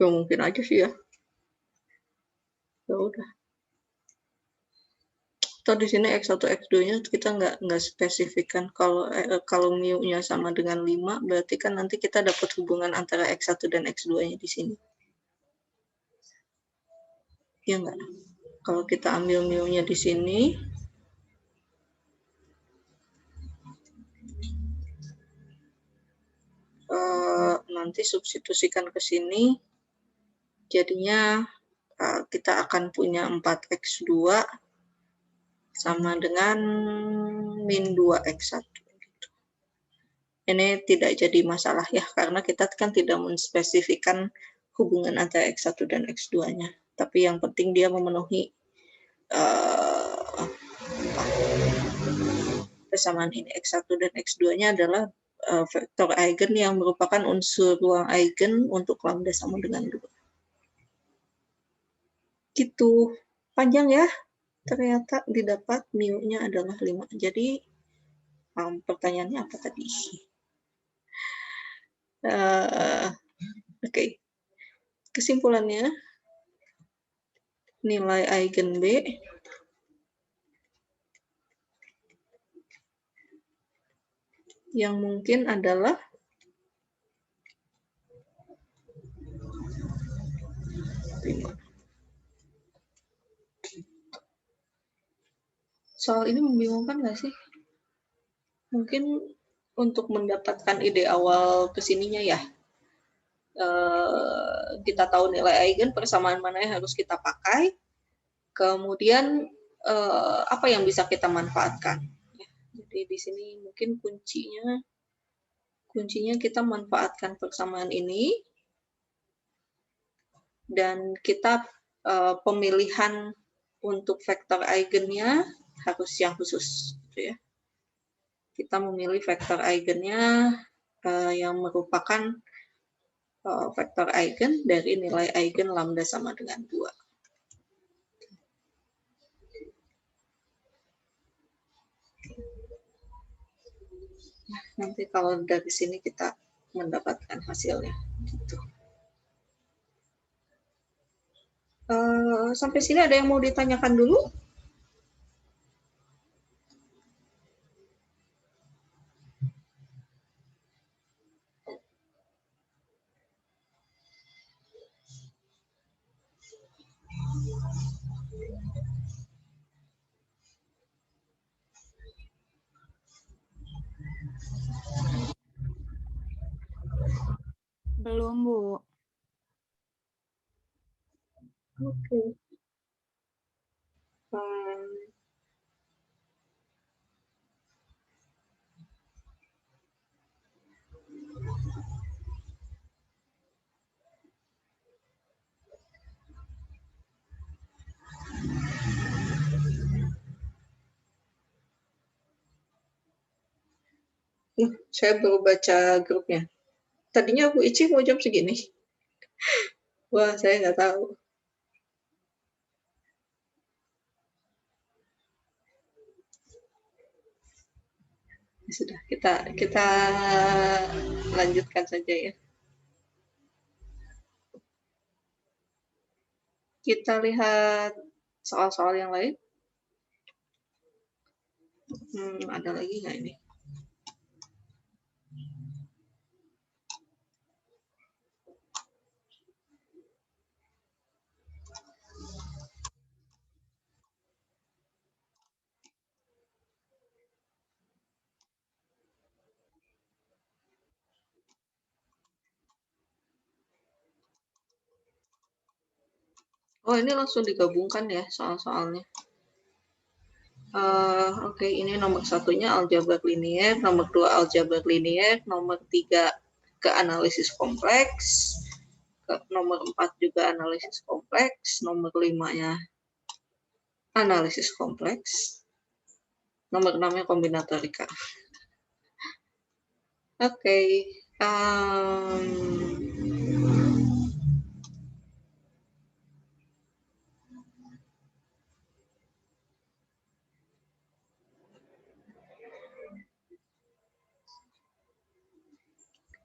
Ya mungkin aja sih ya. Ya udah. Atau di sini X1, X2-nya kita nggak spesifikkan. Kalau mu-nya sama dengan 5, berarti kan nanti kita dapat hubungan antara X1 dan X2-nya di sini. Ya nggak? Kalau kita ambil mu-nya di sini, nanti substitusikan ke sini, jadinya kita akan punya 4X2 sama dengan min 2X1. Ini tidak jadi masalah ya, karena kita kan tidak menspesifikkan hubungan antara X1 dan X2-nya. Tapi yang penting dia memenuhi persamaan ini. X1 dan X2-nya adalah vektor eigen yang merupakan unsur ruang eigen untuk lambda sama dengan 2. Gitu. Panjang ya. Ternyata didapat mu-nya adalah 5. Jadi pertanyaannya apa tadi? Oke. Kesimpulannya, nilai eigen B yang mungkin adalah soal ini membingungkan nggak sih? Mungkin untuk mendapatkan ide awal kesininya ya, kita tahu nilai eigen, persamaan mana yang harus kita pakai, kemudian apa yang bisa kita manfaatkan. Jadi di sini mungkin kuncinya kita manfaatkan persamaan ini, dan kita pemilihan untuk vektor eigennya harus yang khusus, gitu ya. Kita memilih vektor eigennya yang merupakan vektor eigen dari nilai eigen lambda sama dengan 2. Nah, nanti kalau dari sini kita mendapatkan hasilnya. Gitu. Sampai sini ada yang mau ditanyakan dulu? Belum, Bu. Oke. Saya baru baca grupnya. Tadinya Bu Ici mau jam segini. Wah, saya nggak tahu. Sudah, kita lanjutkan saja ya. Kita lihat soal-soal yang lain. Ada lagi nggak ini? Oh, ini langsung digabungkan ya soal-soalnya. Oke, ini nomor 1-nya aljabar linier, nomor 2 aljabar linier, nomor 3 ke analisis kompleks, nomor 4 juga analisis kompleks, nomor 5-nya analisis kompleks, nomor 6-nya kombinatorika. Oke.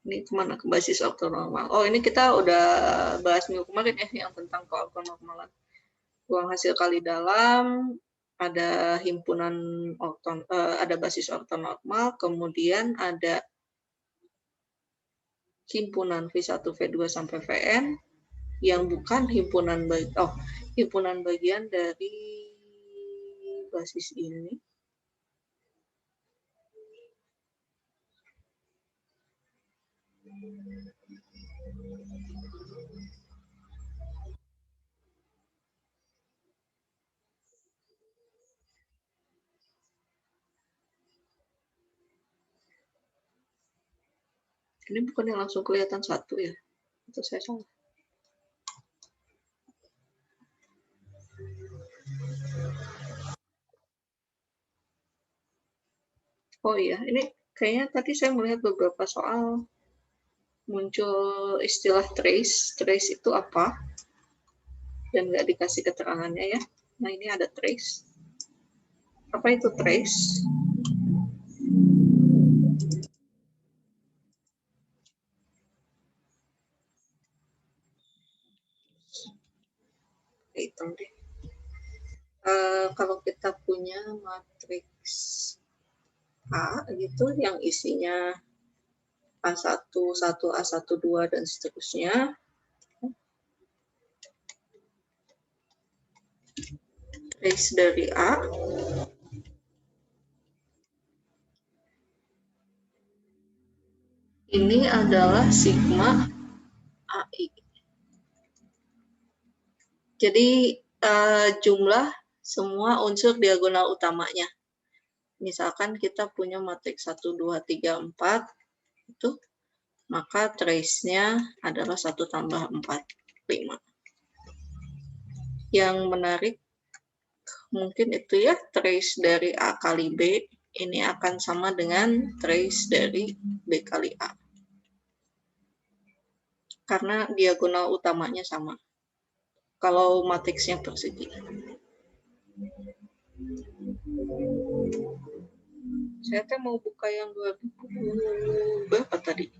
Ini kemana ke basis ortonormal. Oh, ini kita udah bahas minggu kemarin ya, yang tentang keortonormalan. Ruang hasil kali dalam, ada himpunan ada basis ortonormal, kemudian ada himpunan V1, V2 sampai Vn yang bukan himpunan bagian dari basis ini. Ini bukannya langsung kelihatan satu ya? Itu saya salah. Oh iya, ini kayaknya tadi saya melihat beberapa soal muncul istilah trace. Trace itu apa? Dan nggak dikasih keterangannya ya. Nah, ini ada trace. Apa itu trace? Hitam deh. Kalau kita punya matriks A gitu yang isinya A1, 1, A1, 2 dan seterusnya. Trace dari A ini adalah sigma AI. Jadi jumlah semua unsur diagonal utamanya. Misalkan kita punya matriks 1, 2, 3, 4, itu, maka trace-nya adalah 1 tambah 4, 5. Yang menarik mungkin itu ya, trace dari A kali B ini akan sama dengan trace dari B kali A. Karena diagonal utamanya sama. Kalau matriksnya persegi. Saya mau buka yang 2000 berapa tadi?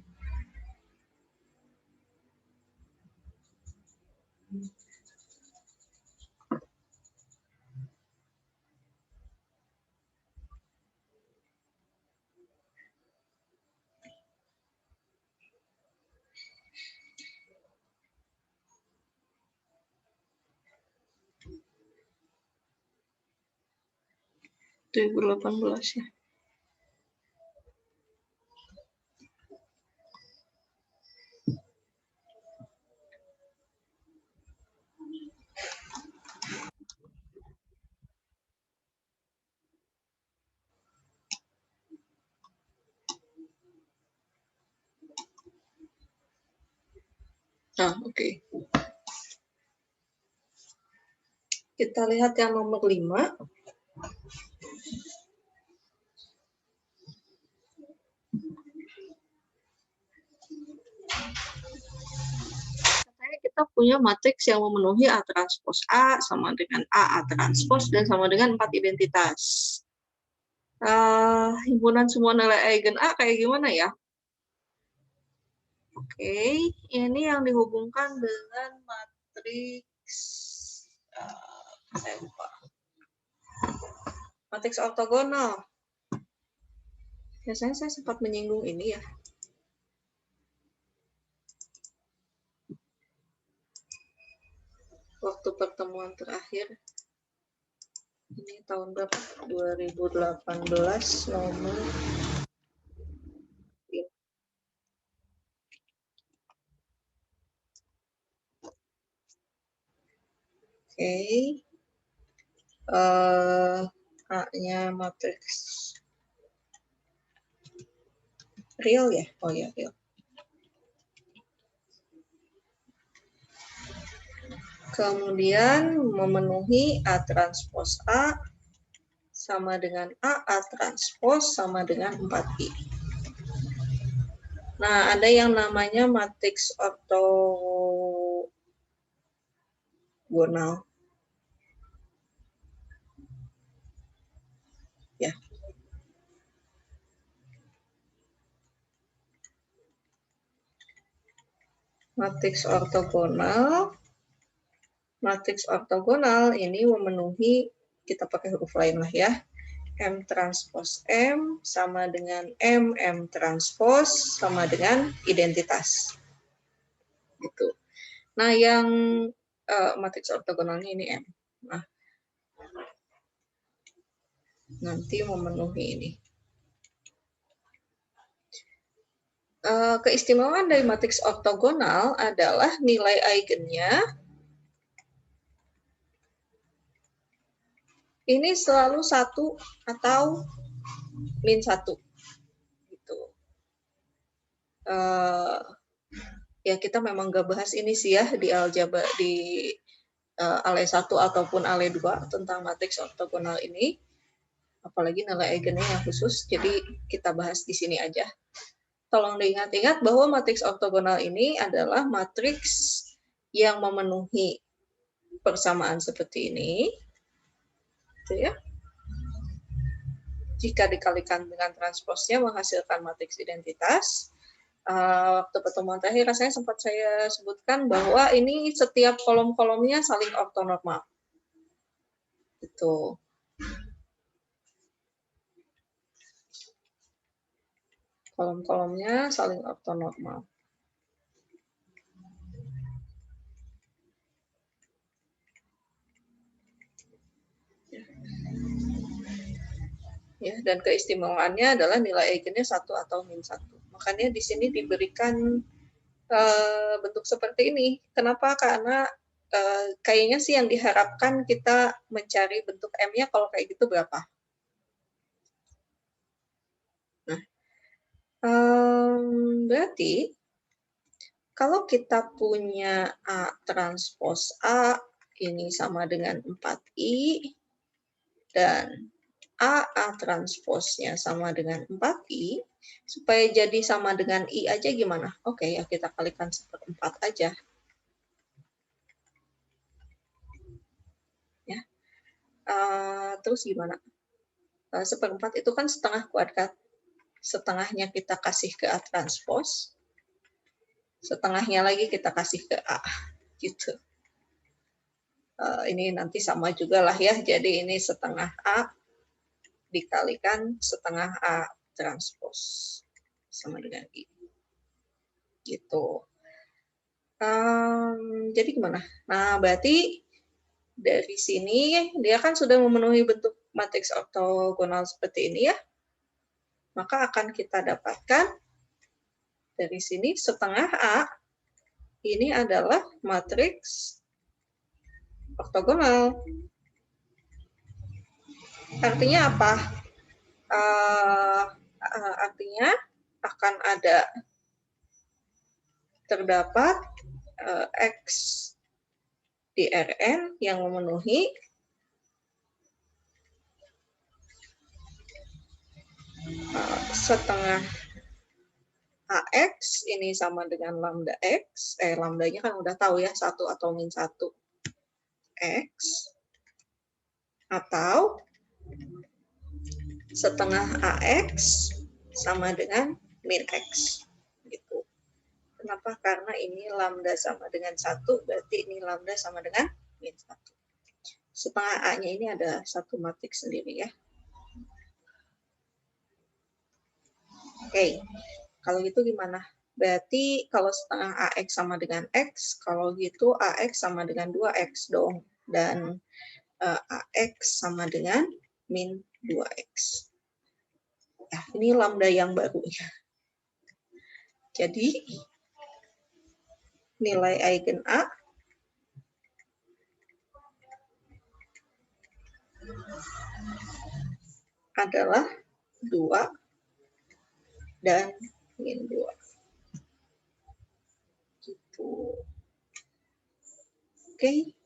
Itu 2018 ya. Nah, oke. Kita lihat yang nomor 5. Katanya kita punya matriks yang memenuhi A transpos A sama dengan A transpos dan sama dengan 4 identitas. Himpunan semua nilai eigen A kayak gimana ya? Oke, ini yang dihubungkan dengan matriks saya lupa. Matriks ortogonal. Biasanya saya sempat menyinggung ini ya. Waktu pertemuan terakhir. Ini tahun berapa? 2018 nomor. Oke. A-nya matriks real ya? Oh ya, real. Kemudian memenuhi A transpos A sama dengan A transpos sama dengan 4I. Nah, ada yang namanya matriks ortogonal. Ya. Matriks ortogonal ini memenuhi, kita pakai huruf lain lah ya, M transpos M sama dengan M transpos sama dengan identitas. Gitu. Nah, yang matriks ortogonalnya ini M. Nah, nanti memenuhi ini. Keistimewaan dari matriks ortogonal adalah nilai eigennya ini selalu 1 atau min 1. Gitu. Ya, kita memang nggak bahas ini sih ya di aljabar di Ale 1 ataupun Ale 2 tentang matriks ortogonal ini. Apalagi nilai eigennya yang khusus, jadi kita bahas di sini aja. Tolong diingat-ingat bahwa matriks ortogonal ini adalah matriks yang memenuhi persamaan seperti ini. Gitu ya. Jika dikalikan dengan transposnya menghasilkan matriks identitas. Waktu pertemuan terakhir rasanya sempat saya sebutkan bahwa ini setiap kolom-kolomnya saling ortonormal. Gitu. Kolom-kolomnya saling ortonormal. Ya, dan keistimewaannya adalah nilai eigennya 1 atau min 1. Makanya di sini diberikan bentuk seperti ini. Kenapa? Karena kayaknya sih yang diharapkan kita mencari bentuk M-nya kalau kayak gitu berapa. Nah, berarti kalau kita punya A transpos A, ini sama dengan 4I, dan A transposnya sama dengan 4I, supaya jadi sama dengan I aja gimana? Oke, ya kita kalikan 1/4 aja. Ya. Terus gimana? 1/4 itu kan setengah kuadrat. Setengahnya kita kasih ke A transpos, setengahnya lagi kita kasih ke A. Gitu. Ini nanti sama juga lah ya, jadi ini setengah A dikalikan setengah A transpos sama dengan I. Gitu. Jadi gimana? Nah, berarti dari sini dia kan sudah memenuhi bentuk matriks ortogonal seperti ini ya. Maka akan kita dapatkan dari sini setengah A ini adalah matriks ortogonal. Artinya apa? Artinya akan ada terdapat X di Rn yang memenuhi setengah AX ini sama dengan lambda X, lambdanya kan udah tahu ya, 1 atau min 1 X, atau setengah AX sama dengan min X. Gitu. Kenapa? Karena ini lambda sama dengan 1, berarti ini lambda sama dengan min 1. Setengah A-nya ini ada satu matriks sendiri ya. Oke, kalau gitu gimana? Berarti kalau setengah AX sama dengan X, kalau gitu AX sama dengan 2X dong. Dan AX sama dengan min 2X. Nah, ini lambda yang barunya. Jadi, nilai eigen A adalah 2 dan min 2. Gitu. Oke.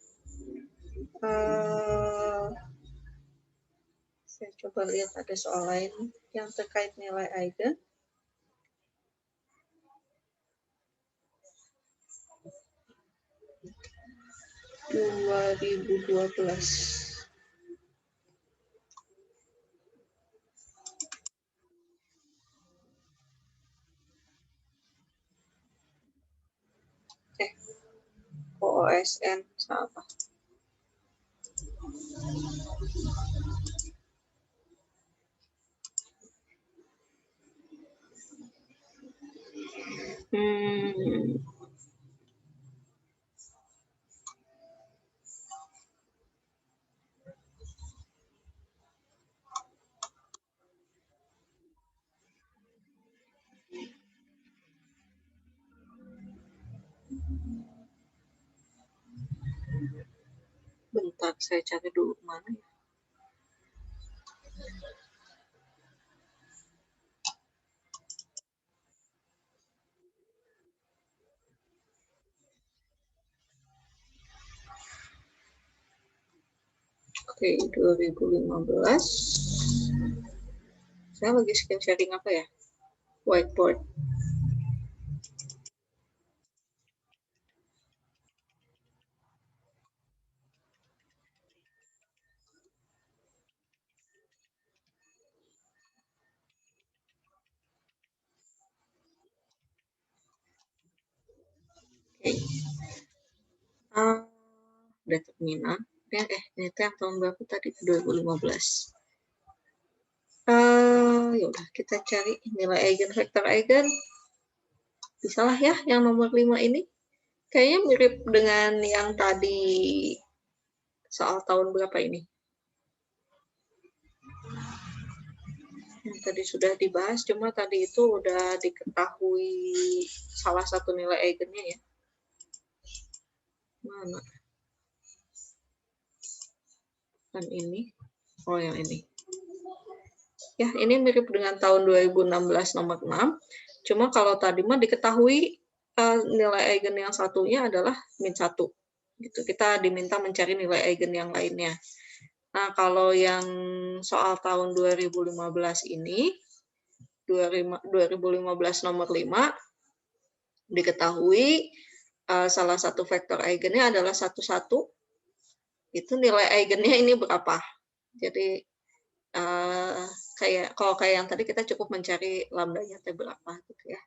Saya coba lihat ada soal lain yang terkait nilai eigen. OSN sama. Bentar, saya cari dulu mana ya. Oke, 2015. Saya lagi screen sharing apa ya? Whiteboard. Oke. Determinan. Ini yang tahun berapa tadi? 2015. Yaudah, kita cari nilai eigen, vektor eigen. Bisalah ya, yang nomor 5 ini. Kayaknya mirip dengan yang tadi soal tahun berapa ini? Yang tadi sudah dibahas, cuma tadi itu udah diketahui salah satu nilai eigennya ya. Mana? Dan ini. Oh, yang ini. Ya, ini mirip dengan tahun 2016 nomor 6. Cuma kalau tadi mah diketahui nilai eigen yang satunya adalah -1. Gitu. Kita diminta mencari nilai eigen yang lainnya. Nah, kalau yang soal tahun 2015 ini, 2015 nomor 5, diketahui salah satu vektor eigennya adalah 1, 1. Itu nilai eigennya ini berapa? Jadi, kalau kayak yang tadi kita cukup mencari lambdanya T berapa gitu ya.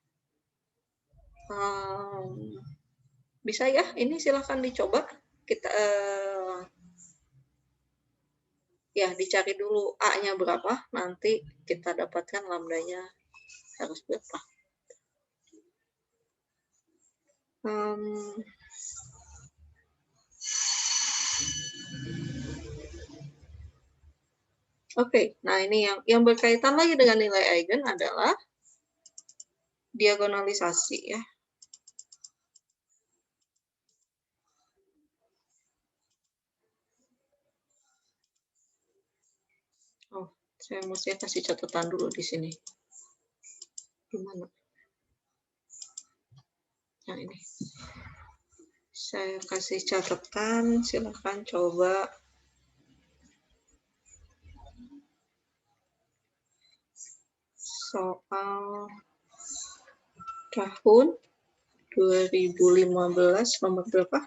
Bisa ya, ini silahkan dicoba. Kita ya dicari dulu A-nya berapa, nanti kita dapatkan lambdanya harus berapa. Oke, nah ini yang berkaitan lagi dengan nilai eigen adalah diagonalisasi ya. Oh, saya mesti kasih catatan dulu di sini. Gimana? Nah ini. Saya kasih catatan, silahkan coba. Soal tahun 2015 nomor berapa?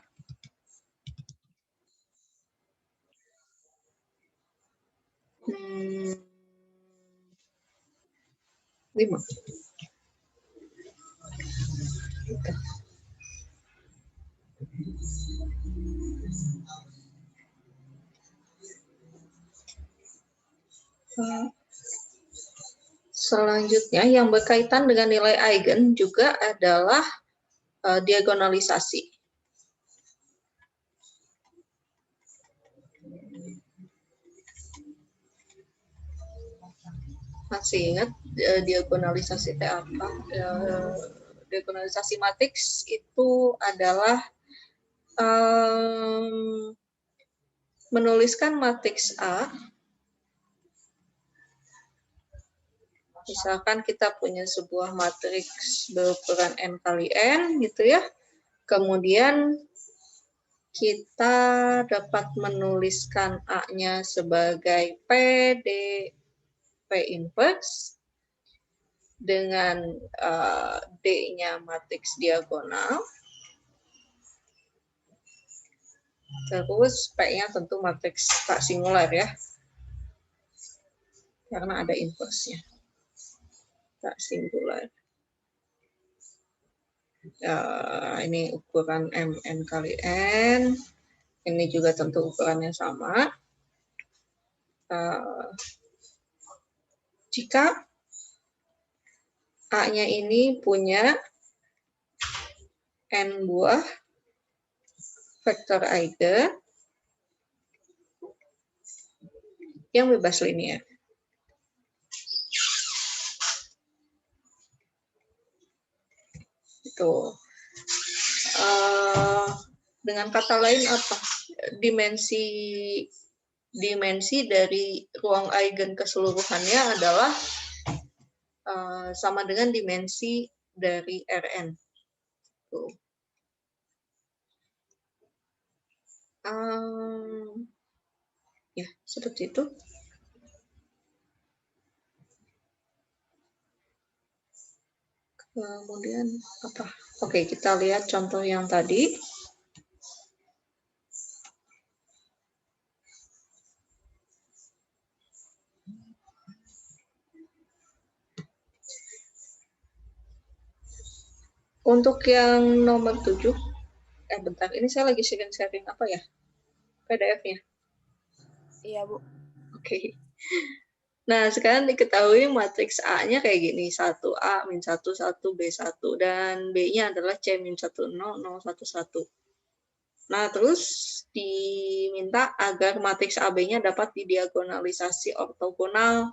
Lima. Selanjutnya yang berkaitan dengan nilai eigen juga adalah diagonalisasi. Masih ingat diagonalisasi T apa? Diagonalisasi matriks itu adalah menuliskan matriks A. Misalkan kita punya sebuah matriks berukuran n kali n gitu ya. Kemudian kita dapat menuliskan A-nya sebagai P, D, P inverse dengan D-nya matriks diagonal. Terus P-nya tentu matriks tak singular ya. Karena ada inverse-nya. Tak singular. Ini ukuran Mn kali N. Ini juga tentu ukurannya sama. Jika A-nya ini punya N buah vektor eigen yang bebas linear. Itu. Dengan kata lain apa? Dimensi dari ruang eigen keseluruhannya adalah sama dengan dimensi dari Rn. Tuh. Ya, seperti itu. Kemudian apa? Oke, kita lihat contoh yang tadi. Untuk yang nomor 7, bentar, ini saya lagi sharing apa ya? PDF-nya? Iya, Bu. Oke. Nah, sekarang diketahui matriks A-nya kayak gini, 1A, min 1, 1, B1, dan B-nya adalah C min 1, 0, 0, 1, 1. Nah, terus diminta agar matriks AB-nya dapat didiagonalisasi ortogonal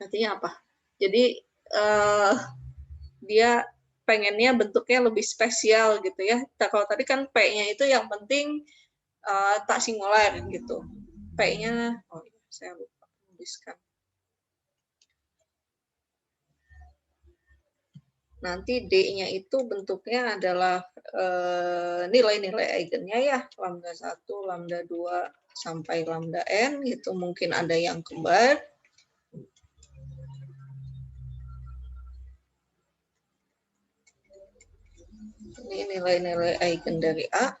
Artinya apa? Jadi dia pengennya bentuknya lebih spesial gitu ya. Nah, kalau tadi kan P-nya itu yang penting tak singular gitu. P-nya, oh iya, saya lupa tuliskan. Nanti D-nya itu bentuknya adalah nilai-nilai eigennya ya, lambda 1, lambda 2, sampai lambda n gitu. Mungkin ada yang kembar. Ini nilai-nilai eigen dari A.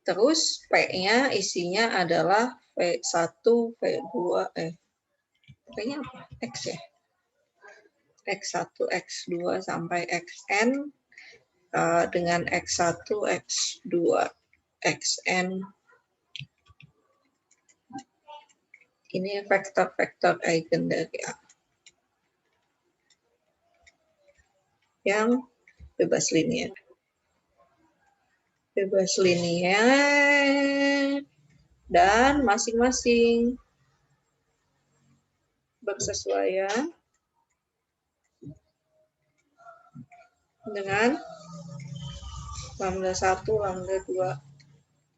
Terus P-nya isinya adalah P1, P2, P-nya apa? X ya? X1, X2, sampai Xn dengan X1, X2, Xn. Ini vektor-vektor eigen dari A. Yang bebas linier. Bebas linier dan masing-masing bersesuaian dengan lambda 1, lambda 2,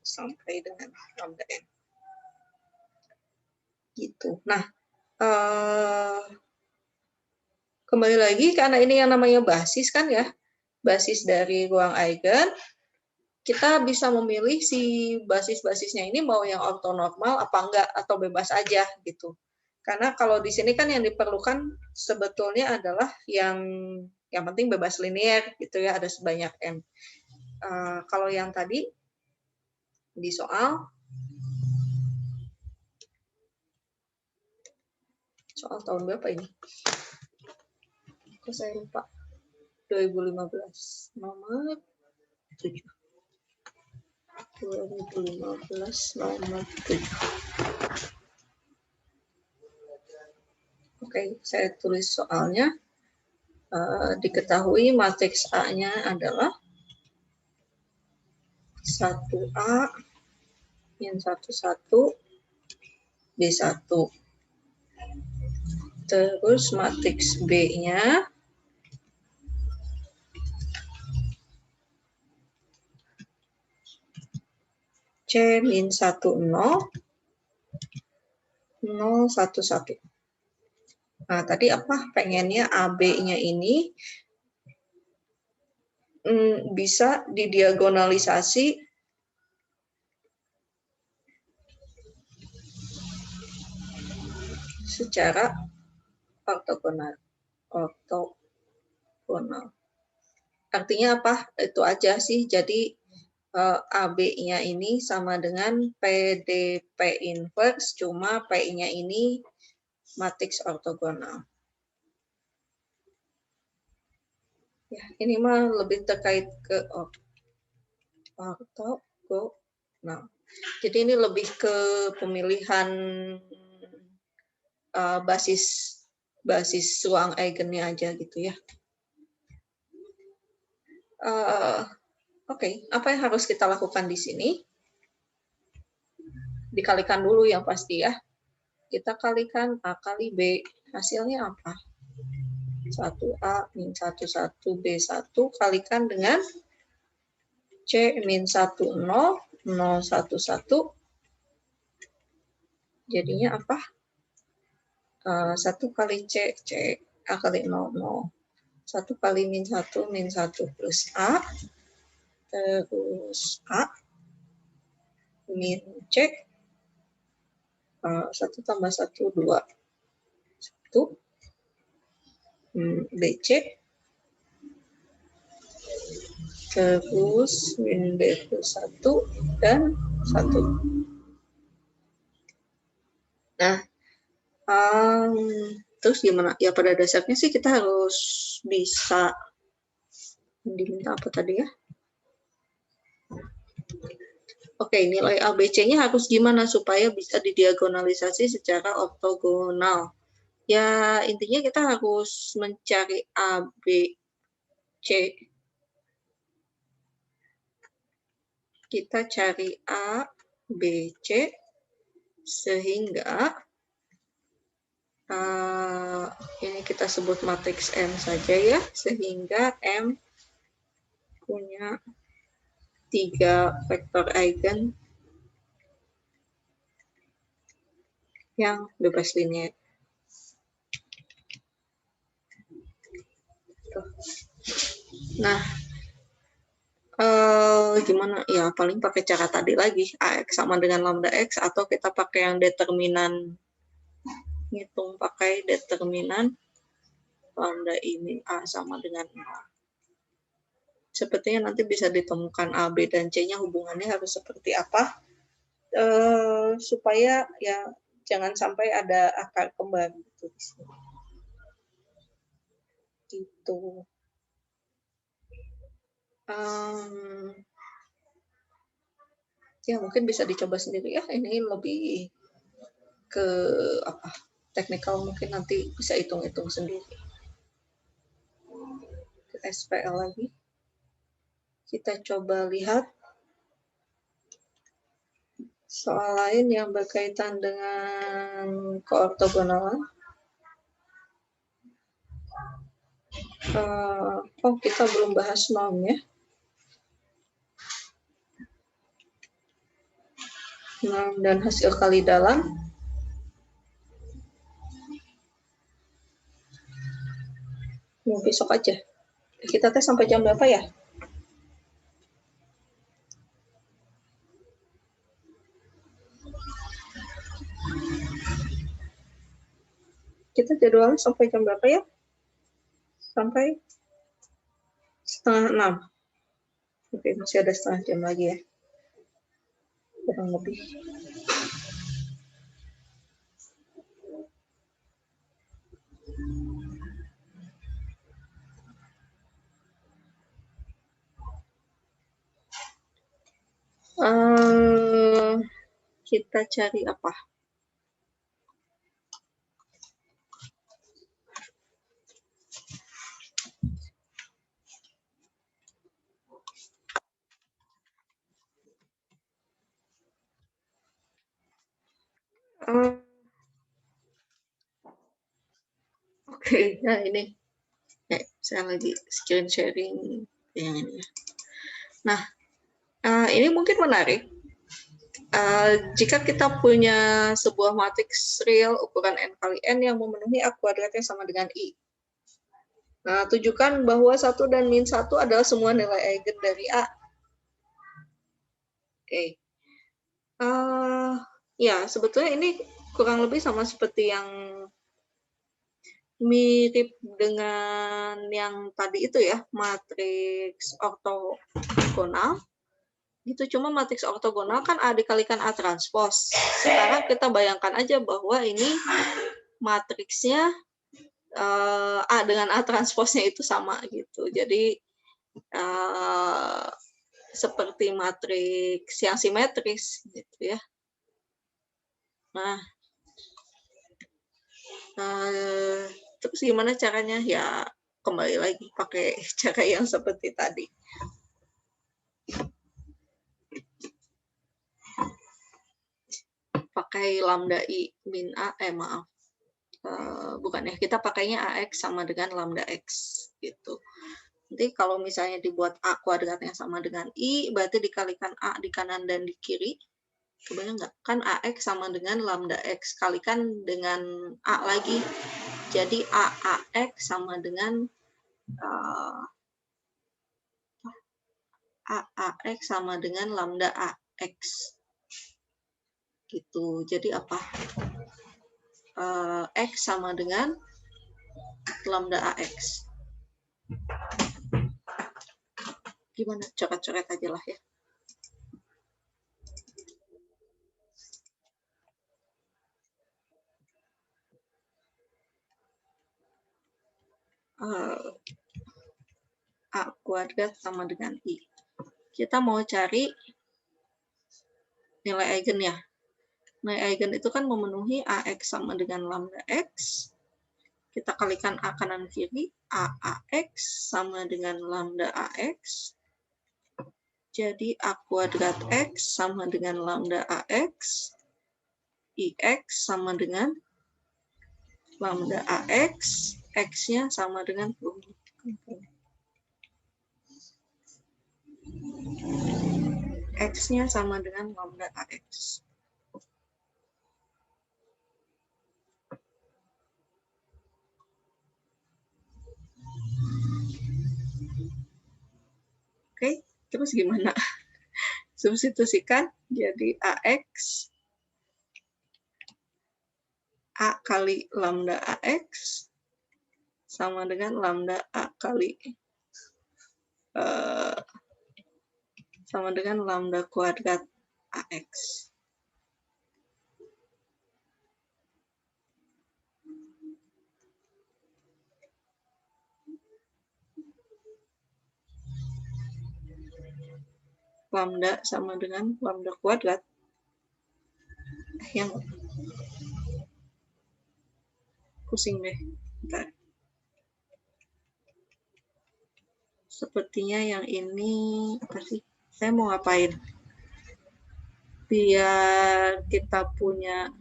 sampai dengan lambda n. Gitu. Nah, kembali lagi karena ini yang namanya basis kan ya, basis dari ruang eigen, kita bisa memilih si basis-basisnya ini mau yang ortonormal apa enggak atau bebas aja gitu. Karena kalau di sini kan yang diperlukan sebetulnya adalah yang penting bebas linier gitu ya, ada sebanyak n. Kalau yang tadi di soal tahun berapa ini? Kok saya lupa. 2015 nomor 7. 2015 nomor 7. Oke, saya tulis soalnya. Diketahui matriks A-nya adalah 1A min 11 B1. Terus matriks B-nya C min 1 0 0 1 1. Nah, tadi apa? Pengennya AB-nya ini bisa didiagonalisasi secara ortogonal. Artinya apa? Itu aja sih. Jadi AB-nya ini sama dengan PDP inverse, cuma P-nya ini matriks ortogonal. Ya, ini mah lebih terkait ke ortogonal. Jadi ini lebih ke pemilihan basis ruang eigennya aja gitu ya. Oke, apa yang harus kita lakukan di sini? Dikalikan dulu yang pasti ya. Kita kalikan A kali B, hasilnya apa? 1A min 11 B1 kalikan dengan C min 10 0 1 1. Jadinya apa? 1 kali C A kali 0 0. 1 kali min 1 plus A, terus A min C, 1 tambah 1 2, 1 BC, terus min B plus 1 dan 1. Nah, terus gimana? Ya pada dasarnya sih kita harus bisa, diminta apa tadi ya? Oke, nilai ABC-nya harus gimana supaya bisa didiagonalisasi secara ortogonal? Ya, intinya kita harus mencari ABC. Kita cari A, B, C, sehingga Ini kita sebut matriks M saja ya, sehingga M punya 3 vektor eigen yang bebas linear. Nah, gimana ya, paling pakai cara tadi lagi, AX sama dengan lambda X, atau kita pakai yang determinan, ngitung pakai determinan lambda ini A sama dengan A. Sepertinya nanti bisa ditemukan A, B, dan C-nya hubungannya harus seperti apa, supaya ya jangan sampai ada akar kembar gitu. Gitu. Ya mungkin bisa dicoba sendiri ya, ini lebih ke apa, teknikal, mungkin nanti bisa hitung-hitung sendiri. Ke SPL lagi, kita coba lihat soal lain yang berkaitan dengan keortogonalan. Kita belum bahas norm ya. Norm dan hasil kali dalam. Ya, besok aja. Kita tes sampai jam berapa ya? Kita jadwalnya sampai jam berapa ya? Sampai 5:30. Oke, masih ada setengah jam lagi ya. Kurang lebih. Kita cari apa? Oke, nah ini. Saya lagi screen sharing yang ini. Nah, ini mungkin menarik. Jika kita punya sebuah matriks real ukuran n kali n yang memenuhi A kuadratnya sama dengan I. Nah, tunjukkan bahwa 1 dan min 1 adalah semua nilai eigen dari A. Oke. Ya, sebetulnya ini kurang lebih sama seperti yang mirip dengan yang tadi itu ya, matriks ortogonal. Gitu, cuma matriks ortogonal kan A dikalikan A transpos. Sekarang kita bayangkan aja bahwa ini matriksnya A dengan A transposnya itu sama gitu. Jadi seperti matriks yang simetris gitu ya. Nah, terus gimana caranya? Ya kembali lagi pakai cara yang seperti tadi. Pakai lambda I min A, maaf. Bukan ya, kita pakainya AX sama dengan lambda X gitu. Nanti kalau misalnya dibuat A kuadratnya sama dengan I, berarti dikalikan A di kanan dan di kiri. Kebayang nggak? Kan AX sama dengan lambda X, kalikan dengan A lagi. Jadi AX sama dengan AX sama dengan lambda AX. Gitu. Jadi apa? X sama dengan lambda AX. Gimana? Coret-coret aja lah ya. A kuadrat sama dengan I. Kita mau cari nilai eigennya. Nilai eigen itu kan memenuhi AX sama dengan lambda X. Kita kalikan A kanan kiri, AX sama dengan lambda AX. Jadi A kuadrat X sama dengan lambda AX. IX sama dengan lambda AX, X-nya sama dengan X-nya sama dengan lambda AX. Oke, terus gimana? Substitusikan jadi AX A kali lambda AX sama dengan lambda A kali sama dengan lambda kuadrat AX. Lambda sama dengan lambda kuadrat. Yang pusing deh. Bentar. Sepertinya yang ini apa sih? Saya mau ngapain? Biar kita punya,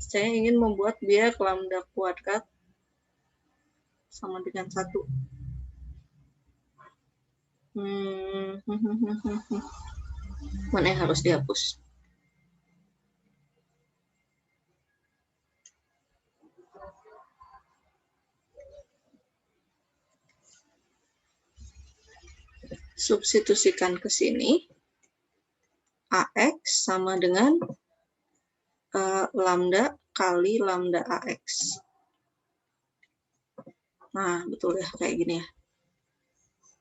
saya ingin membuat biar lambda kuadrat sama dengan 1. Mana yang harus dihapus? Substitusikan ke sini. AX sama dengan lambda kali lambda AX. Nah, betul ya, kayak gini ya.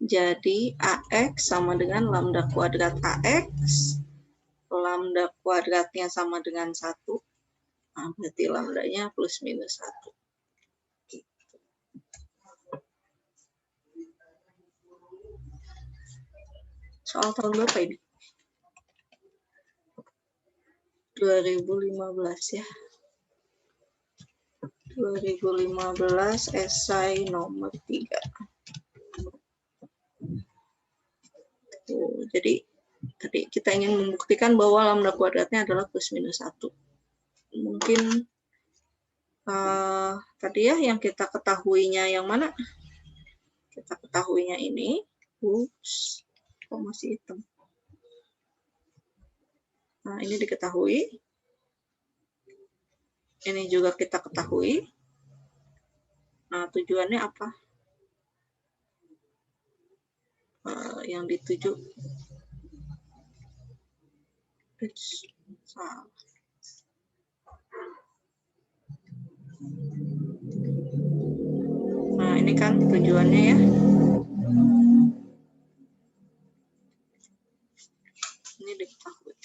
Jadi, AX sama dengan lambda kuadrat AX. Lambda kuadratnya sama dengan 1. Nah, berarti lambdanya plus minus 1. Gitu. Soal tahun berapa ini? 2015 ya. 2015 esai nomor 3. Jadi tadi kita ingin membuktikan bahwa lambda kuadratnya adalah plus minus 1. Mungkin tadi ya yang kita ketahuinya yang mana? Kita ketahuinya ini. Ups, kok masih hitam? Nah, ini diketahui. Ini juga kita ketahui. Nah, tujuannya apa? Yang dituju. Salah. Nah, ini kan tujuannya ya. Ini diketahui.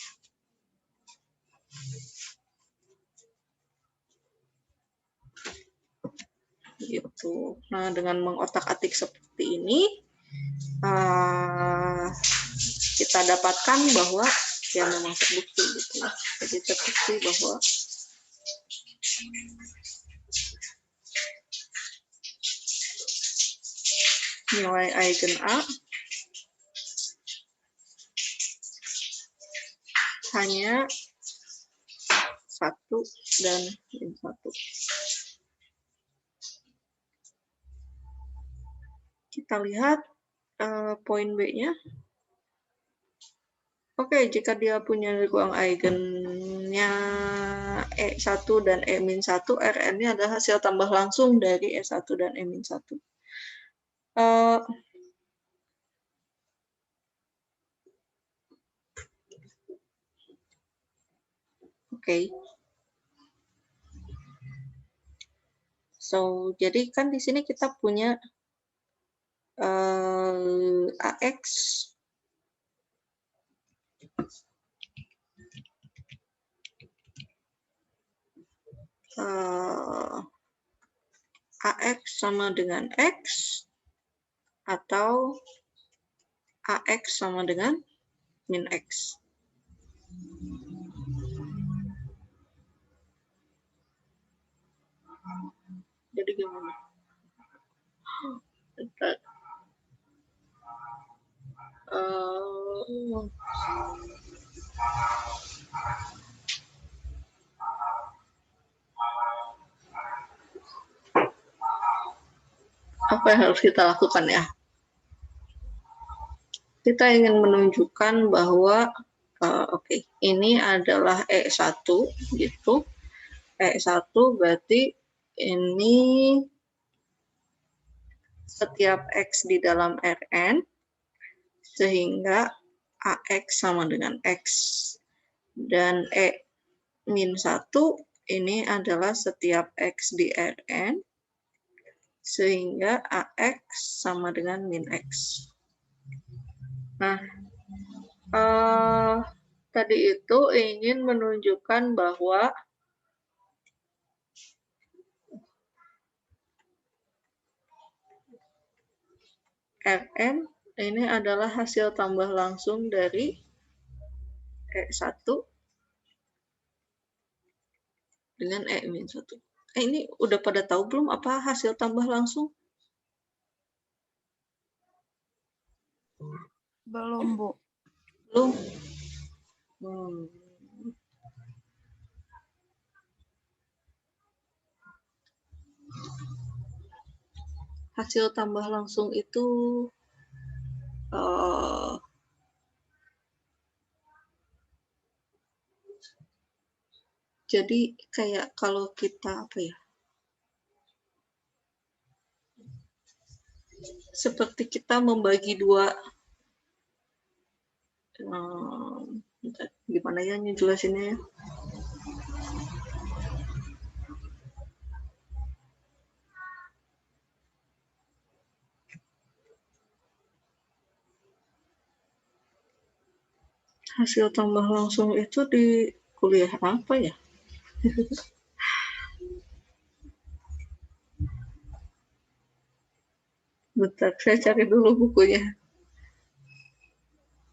Gitu. Nah, dengan mengotak-atik seperti ini, kita dapatkan bahwa ya memang terbukti gitu ya. Jadi terbukti bahwa nilai eigen A hanya 1 dan min 1. Kita lihat poin B-nya. Oke, jika dia punya ruang eigennya E1 dan E-1, Rn-nya adalah hasil tambah langsung dari E1 dan E-1. Oke. So, jadi kan di sini kita punya AX AX sama dengan X atau AX sama dengan min X. Jadi gimana? Apa yang harus kita lakukan ya? Kita ingin menunjukkan bahwa oke, ini adalah E1 gitu. E1 berarti ini setiap X di dalam Rn sehingga AX sama dengan X. Dan E-1 ini adalah setiap X di Rn sehingga AX sama dengan min X. Nah, tadi itu ingin menunjukkan bahwa Rn ini adalah hasil tambah langsung dari E1 dengan E-1. Ini udah pada tahu belum apa hasil tambah langsung? Belum, Bu. Belum. Hasil tambah langsung itu jadi kayak kalau kita apa ya? Seperti kita membagi dua gimana ya ngejelasinnya ya? Hasil tambah langsung itu di kuliah apa ya? Bentar, saya cari dulu bukunya.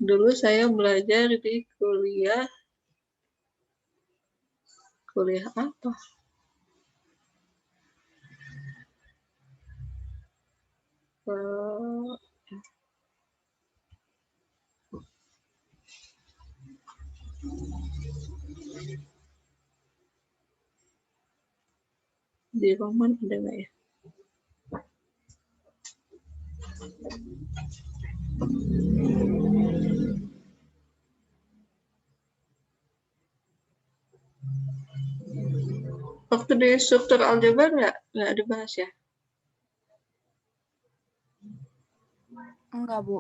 Dulu saya belajar di kuliah apa? Di Roman ada nggak ya? Waktu di struktur aljabar nggak dibahas ya? Enggak, Bu.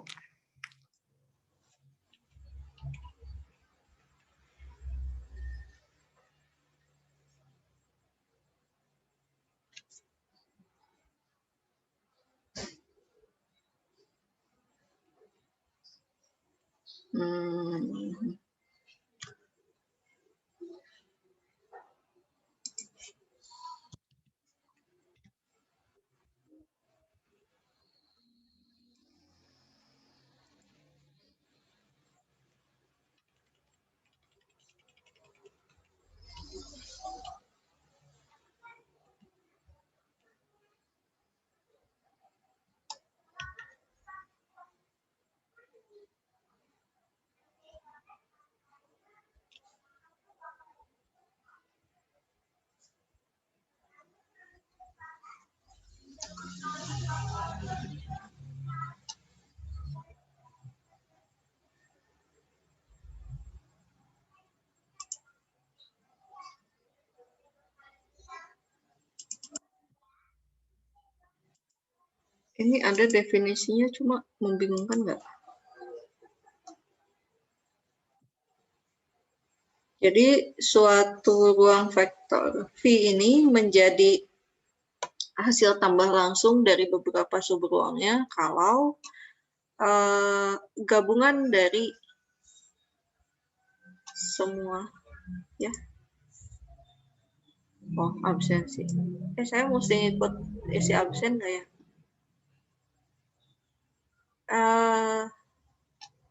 Ini ada definisinya, cuma membingungkan nggak? Jadi suatu ruang vektor V ini menjadi hasil tambah langsung dari beberapa subruangnya kalau gabungan dari semua ya. Oh, absensi. Saya mesti ikut isi absen nggak ya?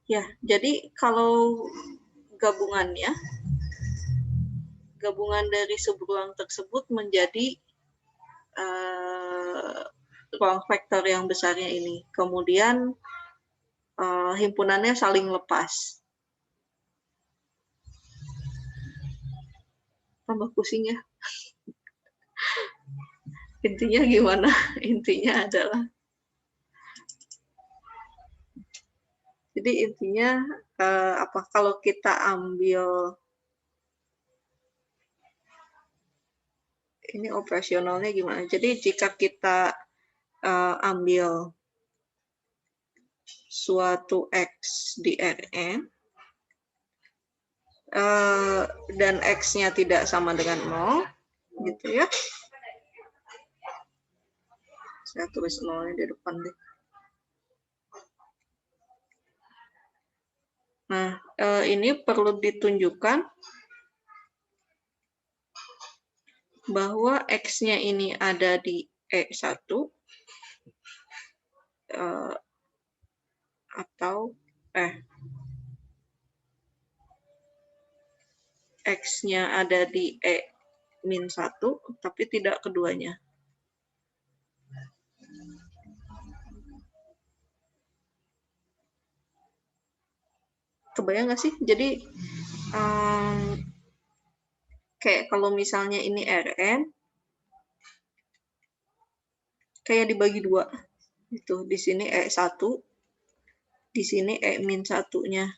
Ya, jadi kalau gabungan dari subruang tersebut menjadi ruang vektor yang besarnya ini. Kemudian himpunannya saling lepas. Tambah pusing ya. Intinya gimana? Intinya adalah Jadi intinya apa kalau kita ambil ini operasionalnya gimana? Jadi jika kita ambil suatu X di Rn dan X-nya tidak sama dengan 0, gitu ya. Saya tulis 0-nya di depan deh. Nah, ini perlu ditunjukkan bahwa X-nya ini ada di E1 atau X-nya ada di E-1, tapi tidak keduanya. Kebayang nggak sih? Jadi, kayak kalau misalnya ini Rn, kayak dibagi 2. Itu di sini E1, di sini E-1-nya.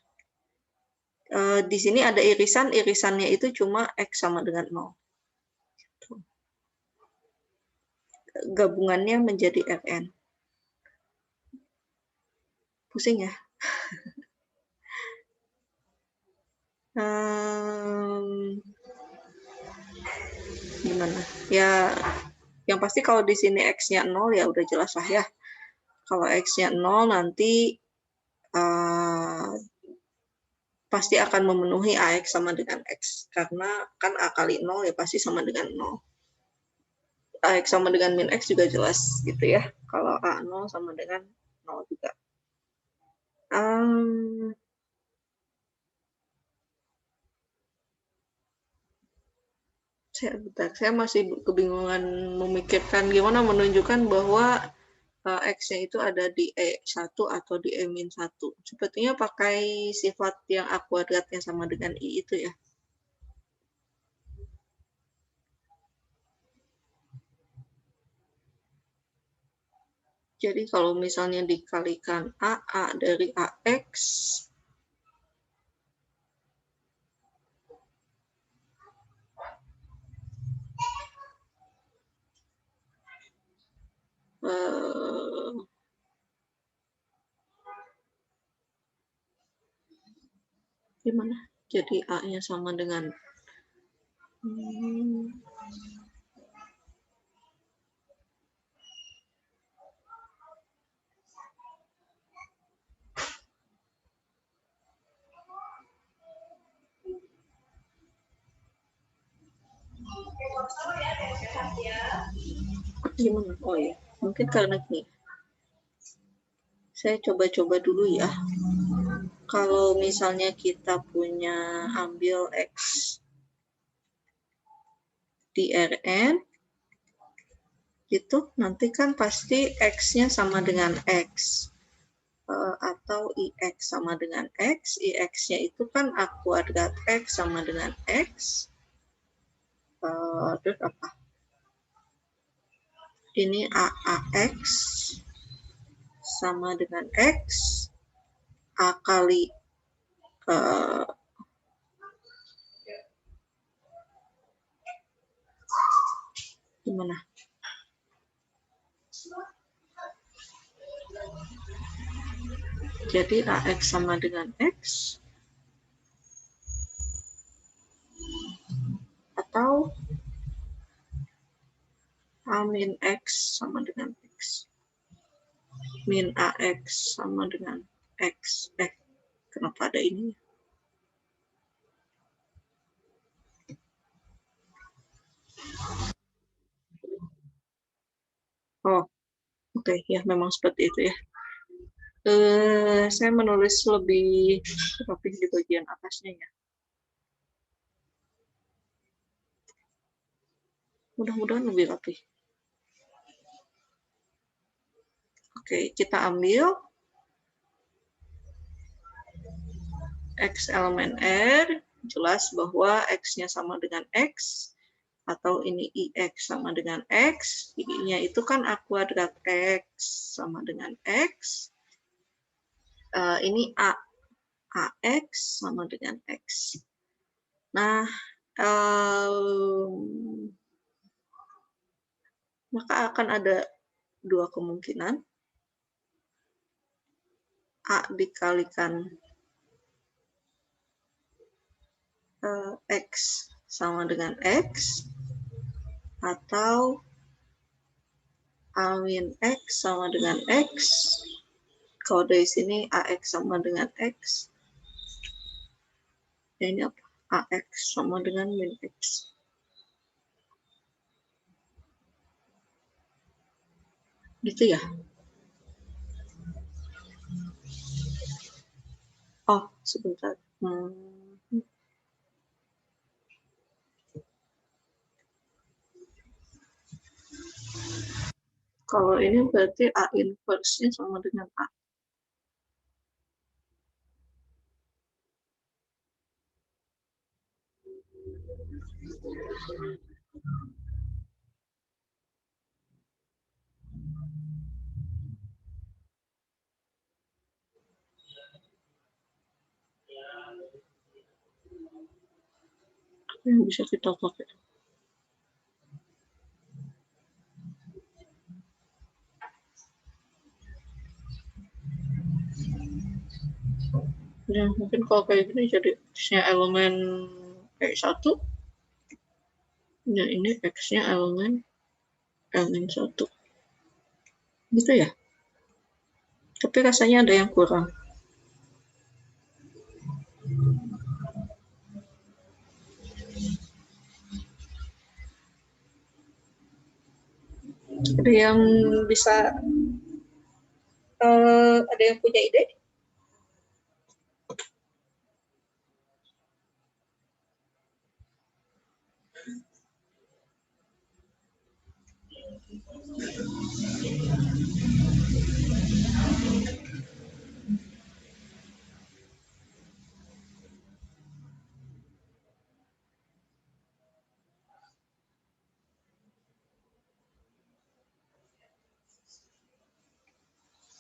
Di sini ada irisan, irisannya itu cuma X sama dengan 0. Gabungannya menjadi Rn. Pusing ya? Gimana? Ya, yang pasti kalau di sini X-nya 0 ya udah jelas lah ya. Kalau X-nya 0 nanti pasti akan memenuhi AX sama dengan X. Karena kan A kali 0 ya pasti sama dengan 0. AX sama dengan min X juga jelas gitu ya. Kalau A0 sama dengan 0 juga. Saya masih kebingungan memikirkan gimana menunjukkan bahwa X-nya itu ada di E1 atau di E-1. Sepertinya pakai sifat yang A kuadratnya sama dengan I itu ya. Jadi kalau misalnya dikalikan A dari AX, gimana? Jadi A-nya sama dengan gimana? Oh ya, mungkin karena gini. Saya coba-coba dulu ya. Kalau misalnya kita punya ambil X di Rn, itu nanti kan pasti X-nya sama dengan X. Atau IX sama dengan X. IX-nya itu kan A kuadrat X sama dengan X. Terus apa? Ini AAX sama dengan X. A kali gimana? Jadi AX sama dengan X atau A min X sama dengan X. Min AX sama dengan X. Kenapa ada ini? Oh, oke, ya memang seperti itu ya. Saya menulis lebih rapih di bagian atasnya ya. Mudah-mudahan lebih rapih. Oke, kita ambil X elemen R, jelas bahwa X-nya sama dengan X, atau ini IX sama dengan X, I-nya itu kan A kuadrat X sama dengan X. ini AX sama dengan X. Nah, maka akan ada dua kemungkinan. A dikalikan X sama dengan X, atau A min X sama dengan X. Kalau dari sini AX sama dengan X. Ini apa? AX sama dengan min X. Gitu ya? Oh, sebentar. Kalau ini berarti A inverse-nya sama dengan A. Yang bisa kita pakai. Ya, mungkin kalau kayak gini jadi X-nya elemen X1. Ya, ini X-nya elemen L-1. Gitu ya? Tapi rasanya ada yang kurang. Ada yang bisa, ada yang punya ide?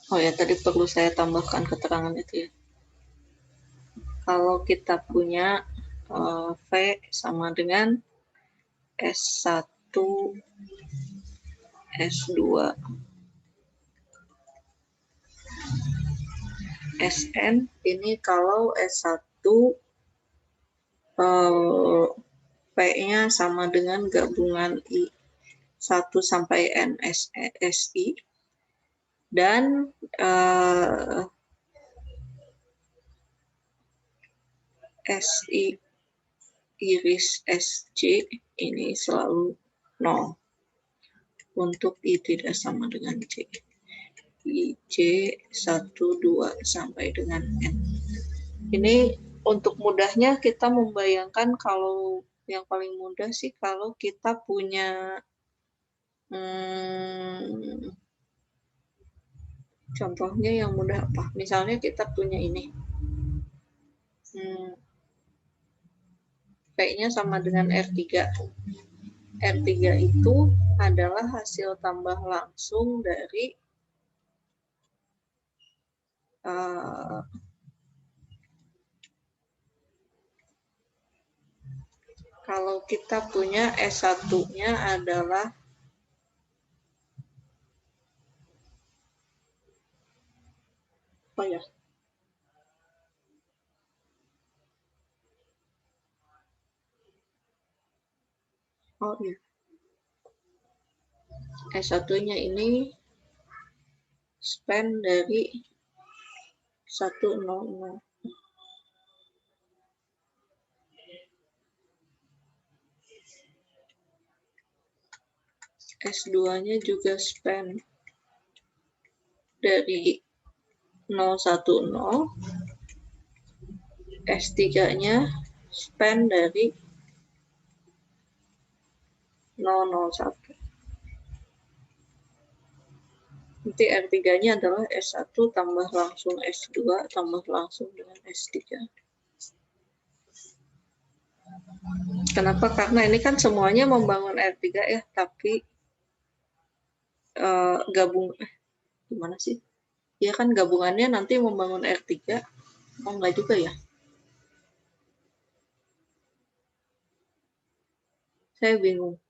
Oh ya, tadi perlu saya tambahkan keterangan itu ya. Kalau kita punya V sama dengan S1, S2, Sn, ini kalau S1 P-nya sama dengan gabungan I1 sampai N SI, dan SI iris SJ ini selalu 0 untuk I tidak sama dengan J. IJ 1, 2 sampai dengan N. Ini untuk mudahnya kita membayangkan, kalau yang paling mudah sih kalau kita punya contohnya yang mudah apa? Misalnya kita punya ini. P-nya sama dengan R3. R3 itu adalah hasil tambah langsung dari kalau kita punya S1-nya adalah apa ya? Oh iya. S1-nya ini span dari 100. S2-nya juga span dari 010. S3-nya span dari 001. Nanti R3-nya adalah S1 tambah langsung S2 tambah langsung dengan S3. Kenapa? Karena ini kan semuanya membangun R3 ya, tapi gabung, gimana sih? Ya kan gabungannya nanti membangun R3. Oh, enggak juga ya? Saya bingung.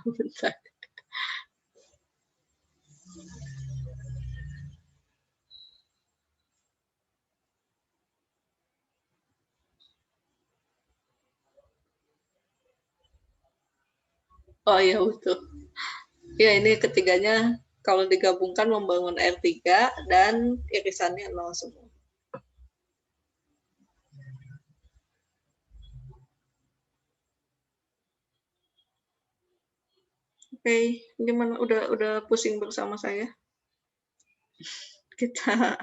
Bentar. Oh iya betul. Ya ini ketiganya kalau digabungkan membangun R3 dan irisannya 0 semua. Oke, gimana? Udah pusing bersama saya? Kita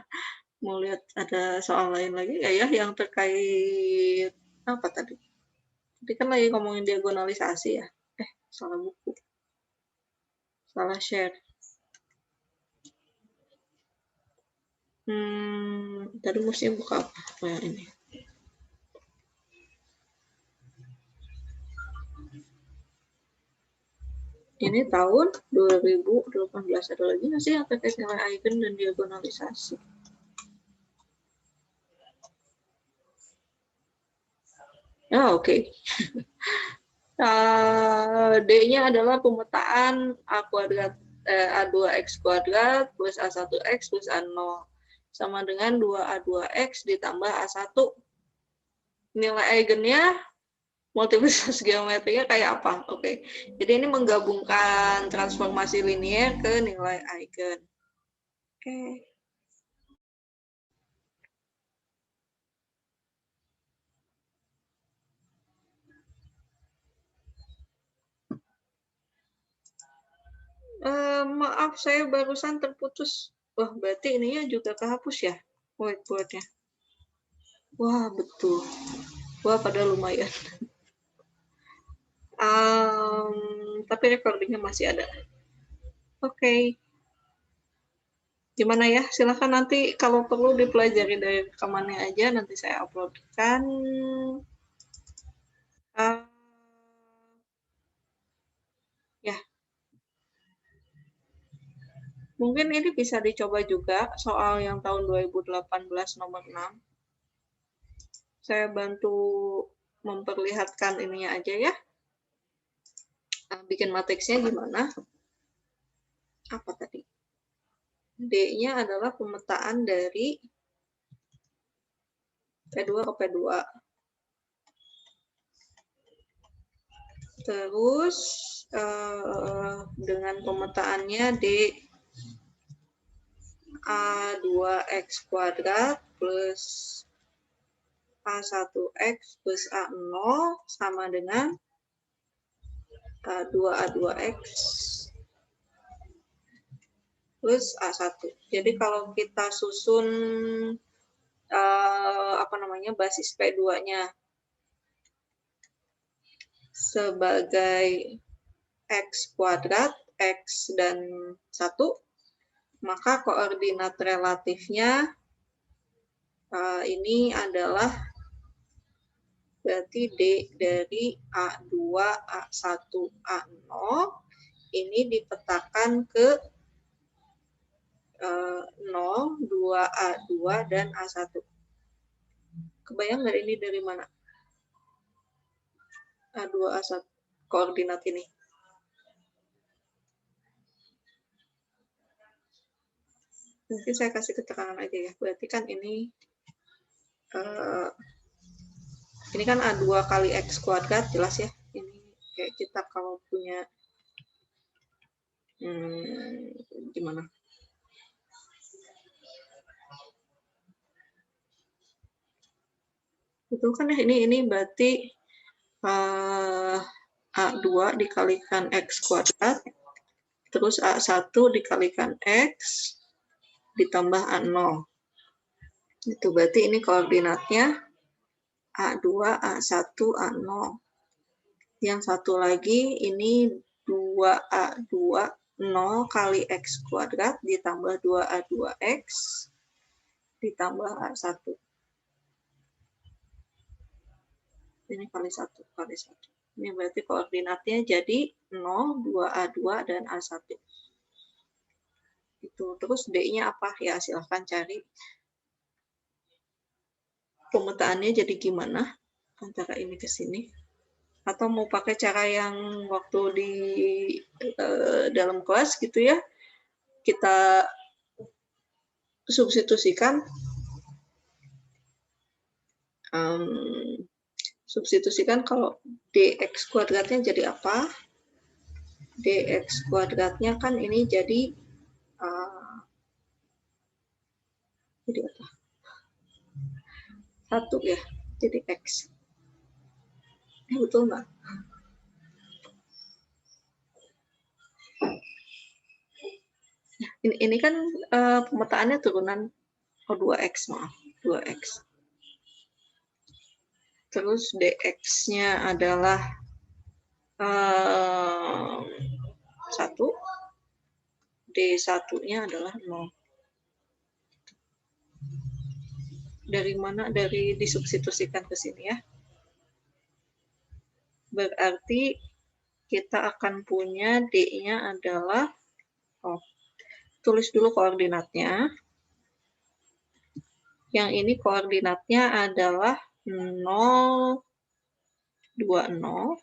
mau lihat ada soal lain lagi nggak ya yang terkait apa tadi? Tadi kan lagi ngomongin diagonalisasi ya. Salah buku. Salah share. Tadi mesti buka apa? Oh, yang ini. Ini tahun 2018. Ada lagi nggak sih yang terkait nilai eigen dan diagonalisasi? Ah, oke. D-nya adalah pemetaan A kuadrat A2X kuadrat plus A1X plus A0 sama dengan 2A2X ditambah A1. Nilai eigennya, multiplikasi geometrinya kayak apa? Oke. Jadi ini menggabungkan transformasi linier ke nilai eigen. Oke. Maaf, saya barusan terputus. Wah, berarti ininya juga kehapus ya? Whiteboard-nya. Wah, betul. Wah, padahal lumayan. Tapi recordingnya masih ada. Oke. Gimana ya? Silahkan nanti kalau perlu dipelajari dari rekamannya aja. Nanti saya uploadkan. Ya. Mungkin ini bisa dicoba juga soal yang tahun 2018 nomor 6. Saya bantu memperlihatkan ininya aja ya. Bikin matriksnya gimana? Apa tadi? D-nya adalah pemetaan dari P2 ke P2. Terus dengan pemetaannya D A2X kuadrat plus A1X plus A0 sama dengan 2A2X plus A1. Jadi kalau kita susun basis P2-nya sebagai X kuadrat, X dan 1, maka koordinat relatifnya ini adalah berarti D dari A2, A1, A0 ini dipetakan ke 0, 2A2 dan A1. Kebayang nggak ini dari mana? A2, A1 koordinat ini. Mungkin saya kasih keterangan aja ya. Berarti kan ini kan A2 kali X kuadrat, jelas ya. Ini kayak kita kalau punya gimana? Betul kan ya, ini berarti A2 dikalikan X kuadrat, terus A1 dikalikan X, ditambah A0. Itu berarti ini koordinatnya A2, A1, A0. Yang satu lagi ini 2A2, 0 kali X kuadrat ditambah 2A2X ditambah A1. Ini kali 1, kali 1. Ini berarti koordinatnya jadi 0, 2A2, dan A1. Itu. Terus D-nya apa? Ya silahkan cari. Pemetaannya jadi gimana antara ini ke sini. Atau mau pakai cara yang waktu di dalam kelas gitu ya, kita substitusikan kalau dx kuadratnya jadi apa, dx kuadratnya kan ini jadi apa, 1 ya, jadi x. Betul nggak? Ini kan pemetaannya turunan 2x, maaf, 2x. Terus dx-nya adalah 1, d1-nya adalah 0. Dari mana? Dari disubstitusikan ke sini ya. Berarti kita akan punya D-nya adalah, tulis dulu koordinatnya. Yang ini koordinatnya adalah 0, 2, 0.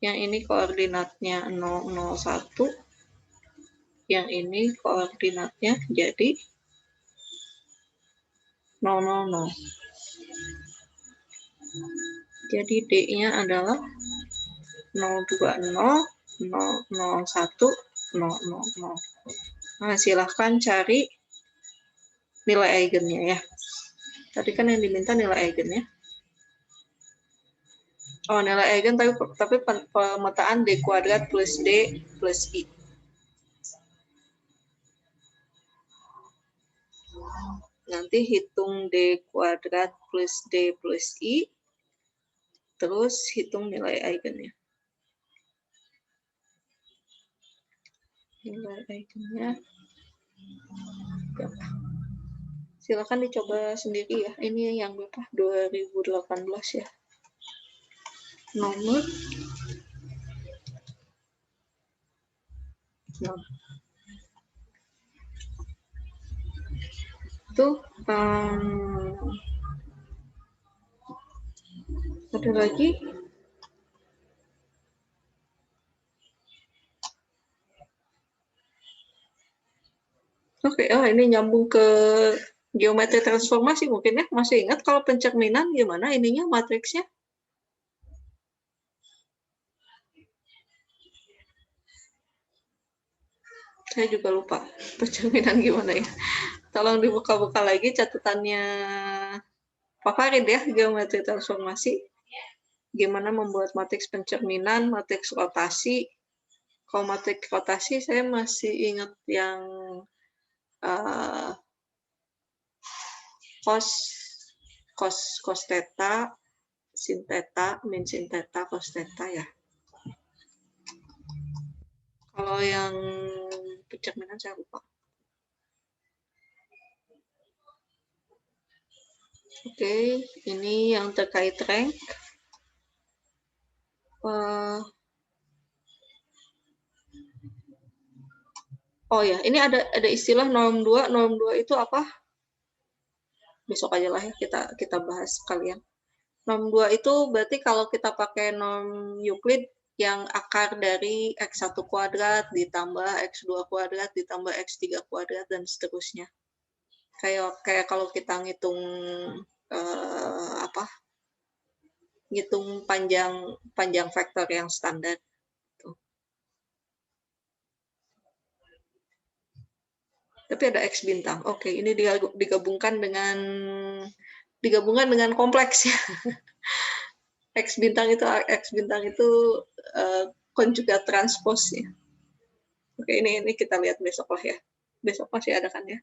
Yang ini koordinatnya 0, 0, 1. Yang ini koordinatnya jadi 0, 0, 0. Jadi D-nya adalah 0, 2, 0, 0, 0, 1, 0, 0, 0. Nah, silahkan cari nilai eigennya ya. Tadi kan yang diminta nilai eigennya. Oh, nilai eigen tapi pemetaan D kuadrat plus D plus I. Nanti hitung D kuadrat plus D plus I, terus hitung nilai eigennya. Nilai eigennya berapa? Silakan dicoba sendiri ya. Ini yang berapa? 2018 ya. Nomor 6. Itu ada lagi. Oke, ini nyambung ke geometri transformasi mungkin ya. Masih ingat kalau pencerminan gimana ininya matriksnya? Saya juga lupa pencerminan gimana ya. Tolong dibuka-buka lagi catatannya Pak Farid ya, geometri transformasi. Gimana membuat matriks pencerminan, matriks rotasi. Kalau matriks rotasi saya masih ingat yang cos theta, sin theta, min sin theta, cos theta ya. Kalau yang pencerminan saya lupa. Oke, ini yang terkait rank. Oh ya, ini ada istilah norm 2. Norm 2 itu apa? Besok aja lah ya kita bahas sekalian. Norm 2 itu berarti kalau kita pakai norm Euclid yang akar dari X1 kuadrat ditambah X2 kuadrat ditambah X3 kuadrat dan seterusnya. Kayak kalau kita ngitung ngitung panjang vektor yang standar. Tapi ada X bintang. Oke, ini digabungkan dengan kompleks ya. X bintang itu konjugat transpose ya. Oke, ini kita lihat besok lah ya. Besok masih ada kan ya.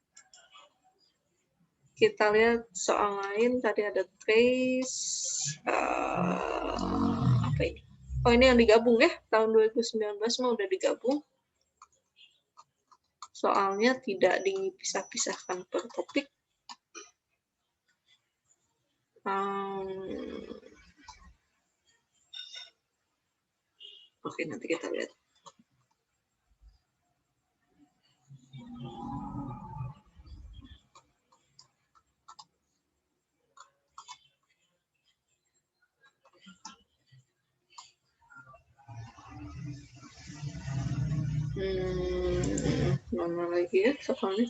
Kita lihat soal lain, tadi ada trace, apa ini? Oh, ini yang digabung ya, tahun 2019 mah udah digabung. Soalnya tidak dipisah-pisahkan per topik. Oke, nanti kita lihat. Mana lagi ya soalnya.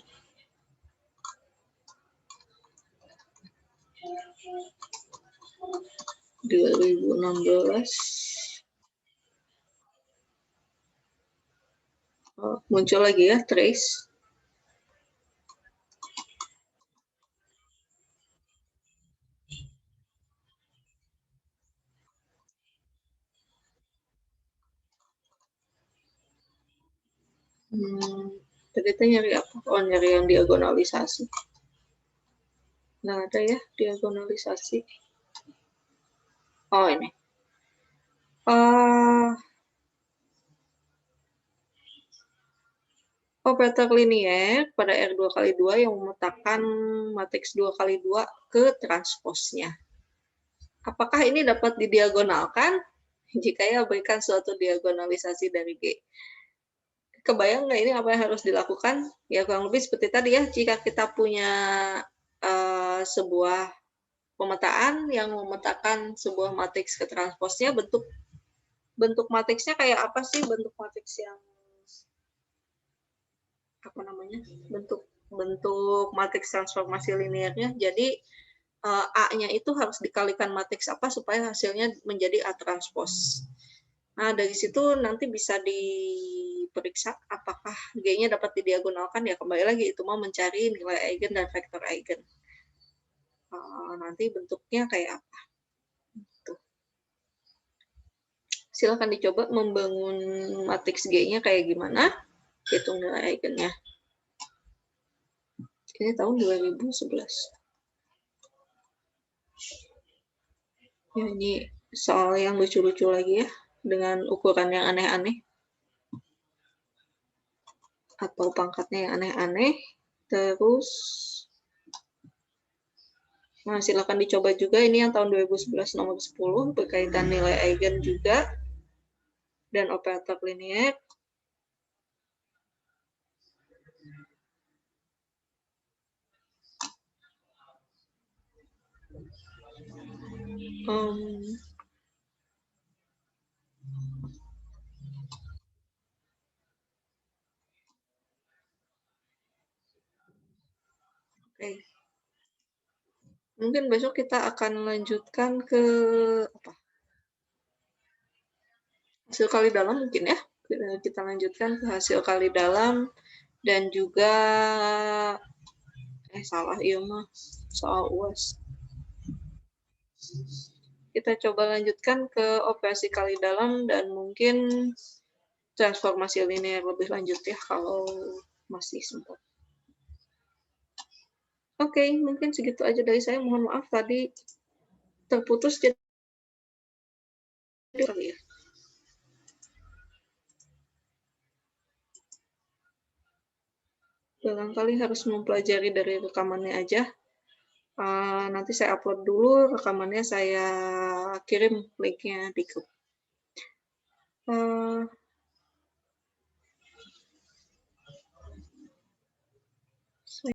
(2016) muncul lagi ya trace. Tadi kita nyari apa? Oh, nyari yang diagonalisasi. Nggak ada ya diagonalisasi. Oh, ini. Operator linier pada R2x2 yang memetakan matriks 2x2 ke transposnya. Apakah ini dapat didiagonalkan jika ya berikan suatu diagonalisasi dari G? Kebayang nggak ini apa yang harus dilakukan? Ya kurang lebih seperti tadi ya, jika kita punya sebuah pemetaan yang memetakan sebuah matriks ke transposnya, bentuk matriksnya kayak apa sih? Bentuk matriks yang apa namanya? Bentuk matriks transformasi linearnya. Jadi A-nya itu harus dikalikan matriks apa supaya hasilnya menjadi A transpos. Nah, dari situ nanti bisa diperiksa apakah G-nya dapat didiagonalkan. Ya, kembali lagi itu mau mencari nilai eigen dan vektor eigen. Nanti bentuknya kayak apa. Tuh. Silakan dicoba membangun matriks G-nya kayak gimana. Hitung nilai eigennya. Ini tahun 2011. Ya, ini soal yang lucu-lucu lagi ya, dengan ukuran yang aneh-aneh. Atau pangkatnya yang aneh-aneh. Terus, nah silakan dicoba juga. Ini yang tahun 2011 nomor 10, berkaitan nilai eigen juga. Dan operator linier. Oke. Mungkin besok kita akan lanjutkan ke apa? Hasil kali dalam mungkin ya. Kita lanjutkan ke hasil kali dalam dan juga salah iya mah soal UAS. Kita coba lanjutkan ke operasi kali dalam dan mungkin transformasi linear lebih lanjut ya kalau masih sempat. Oke, mungkin segitu aja dari saya. Mohon maaf tadi terputus jadi ya. Barangkali harus mempelajari dari rekamannya aja. Nanti saya upload dulu rekamannya, saya kirim linknya di grup.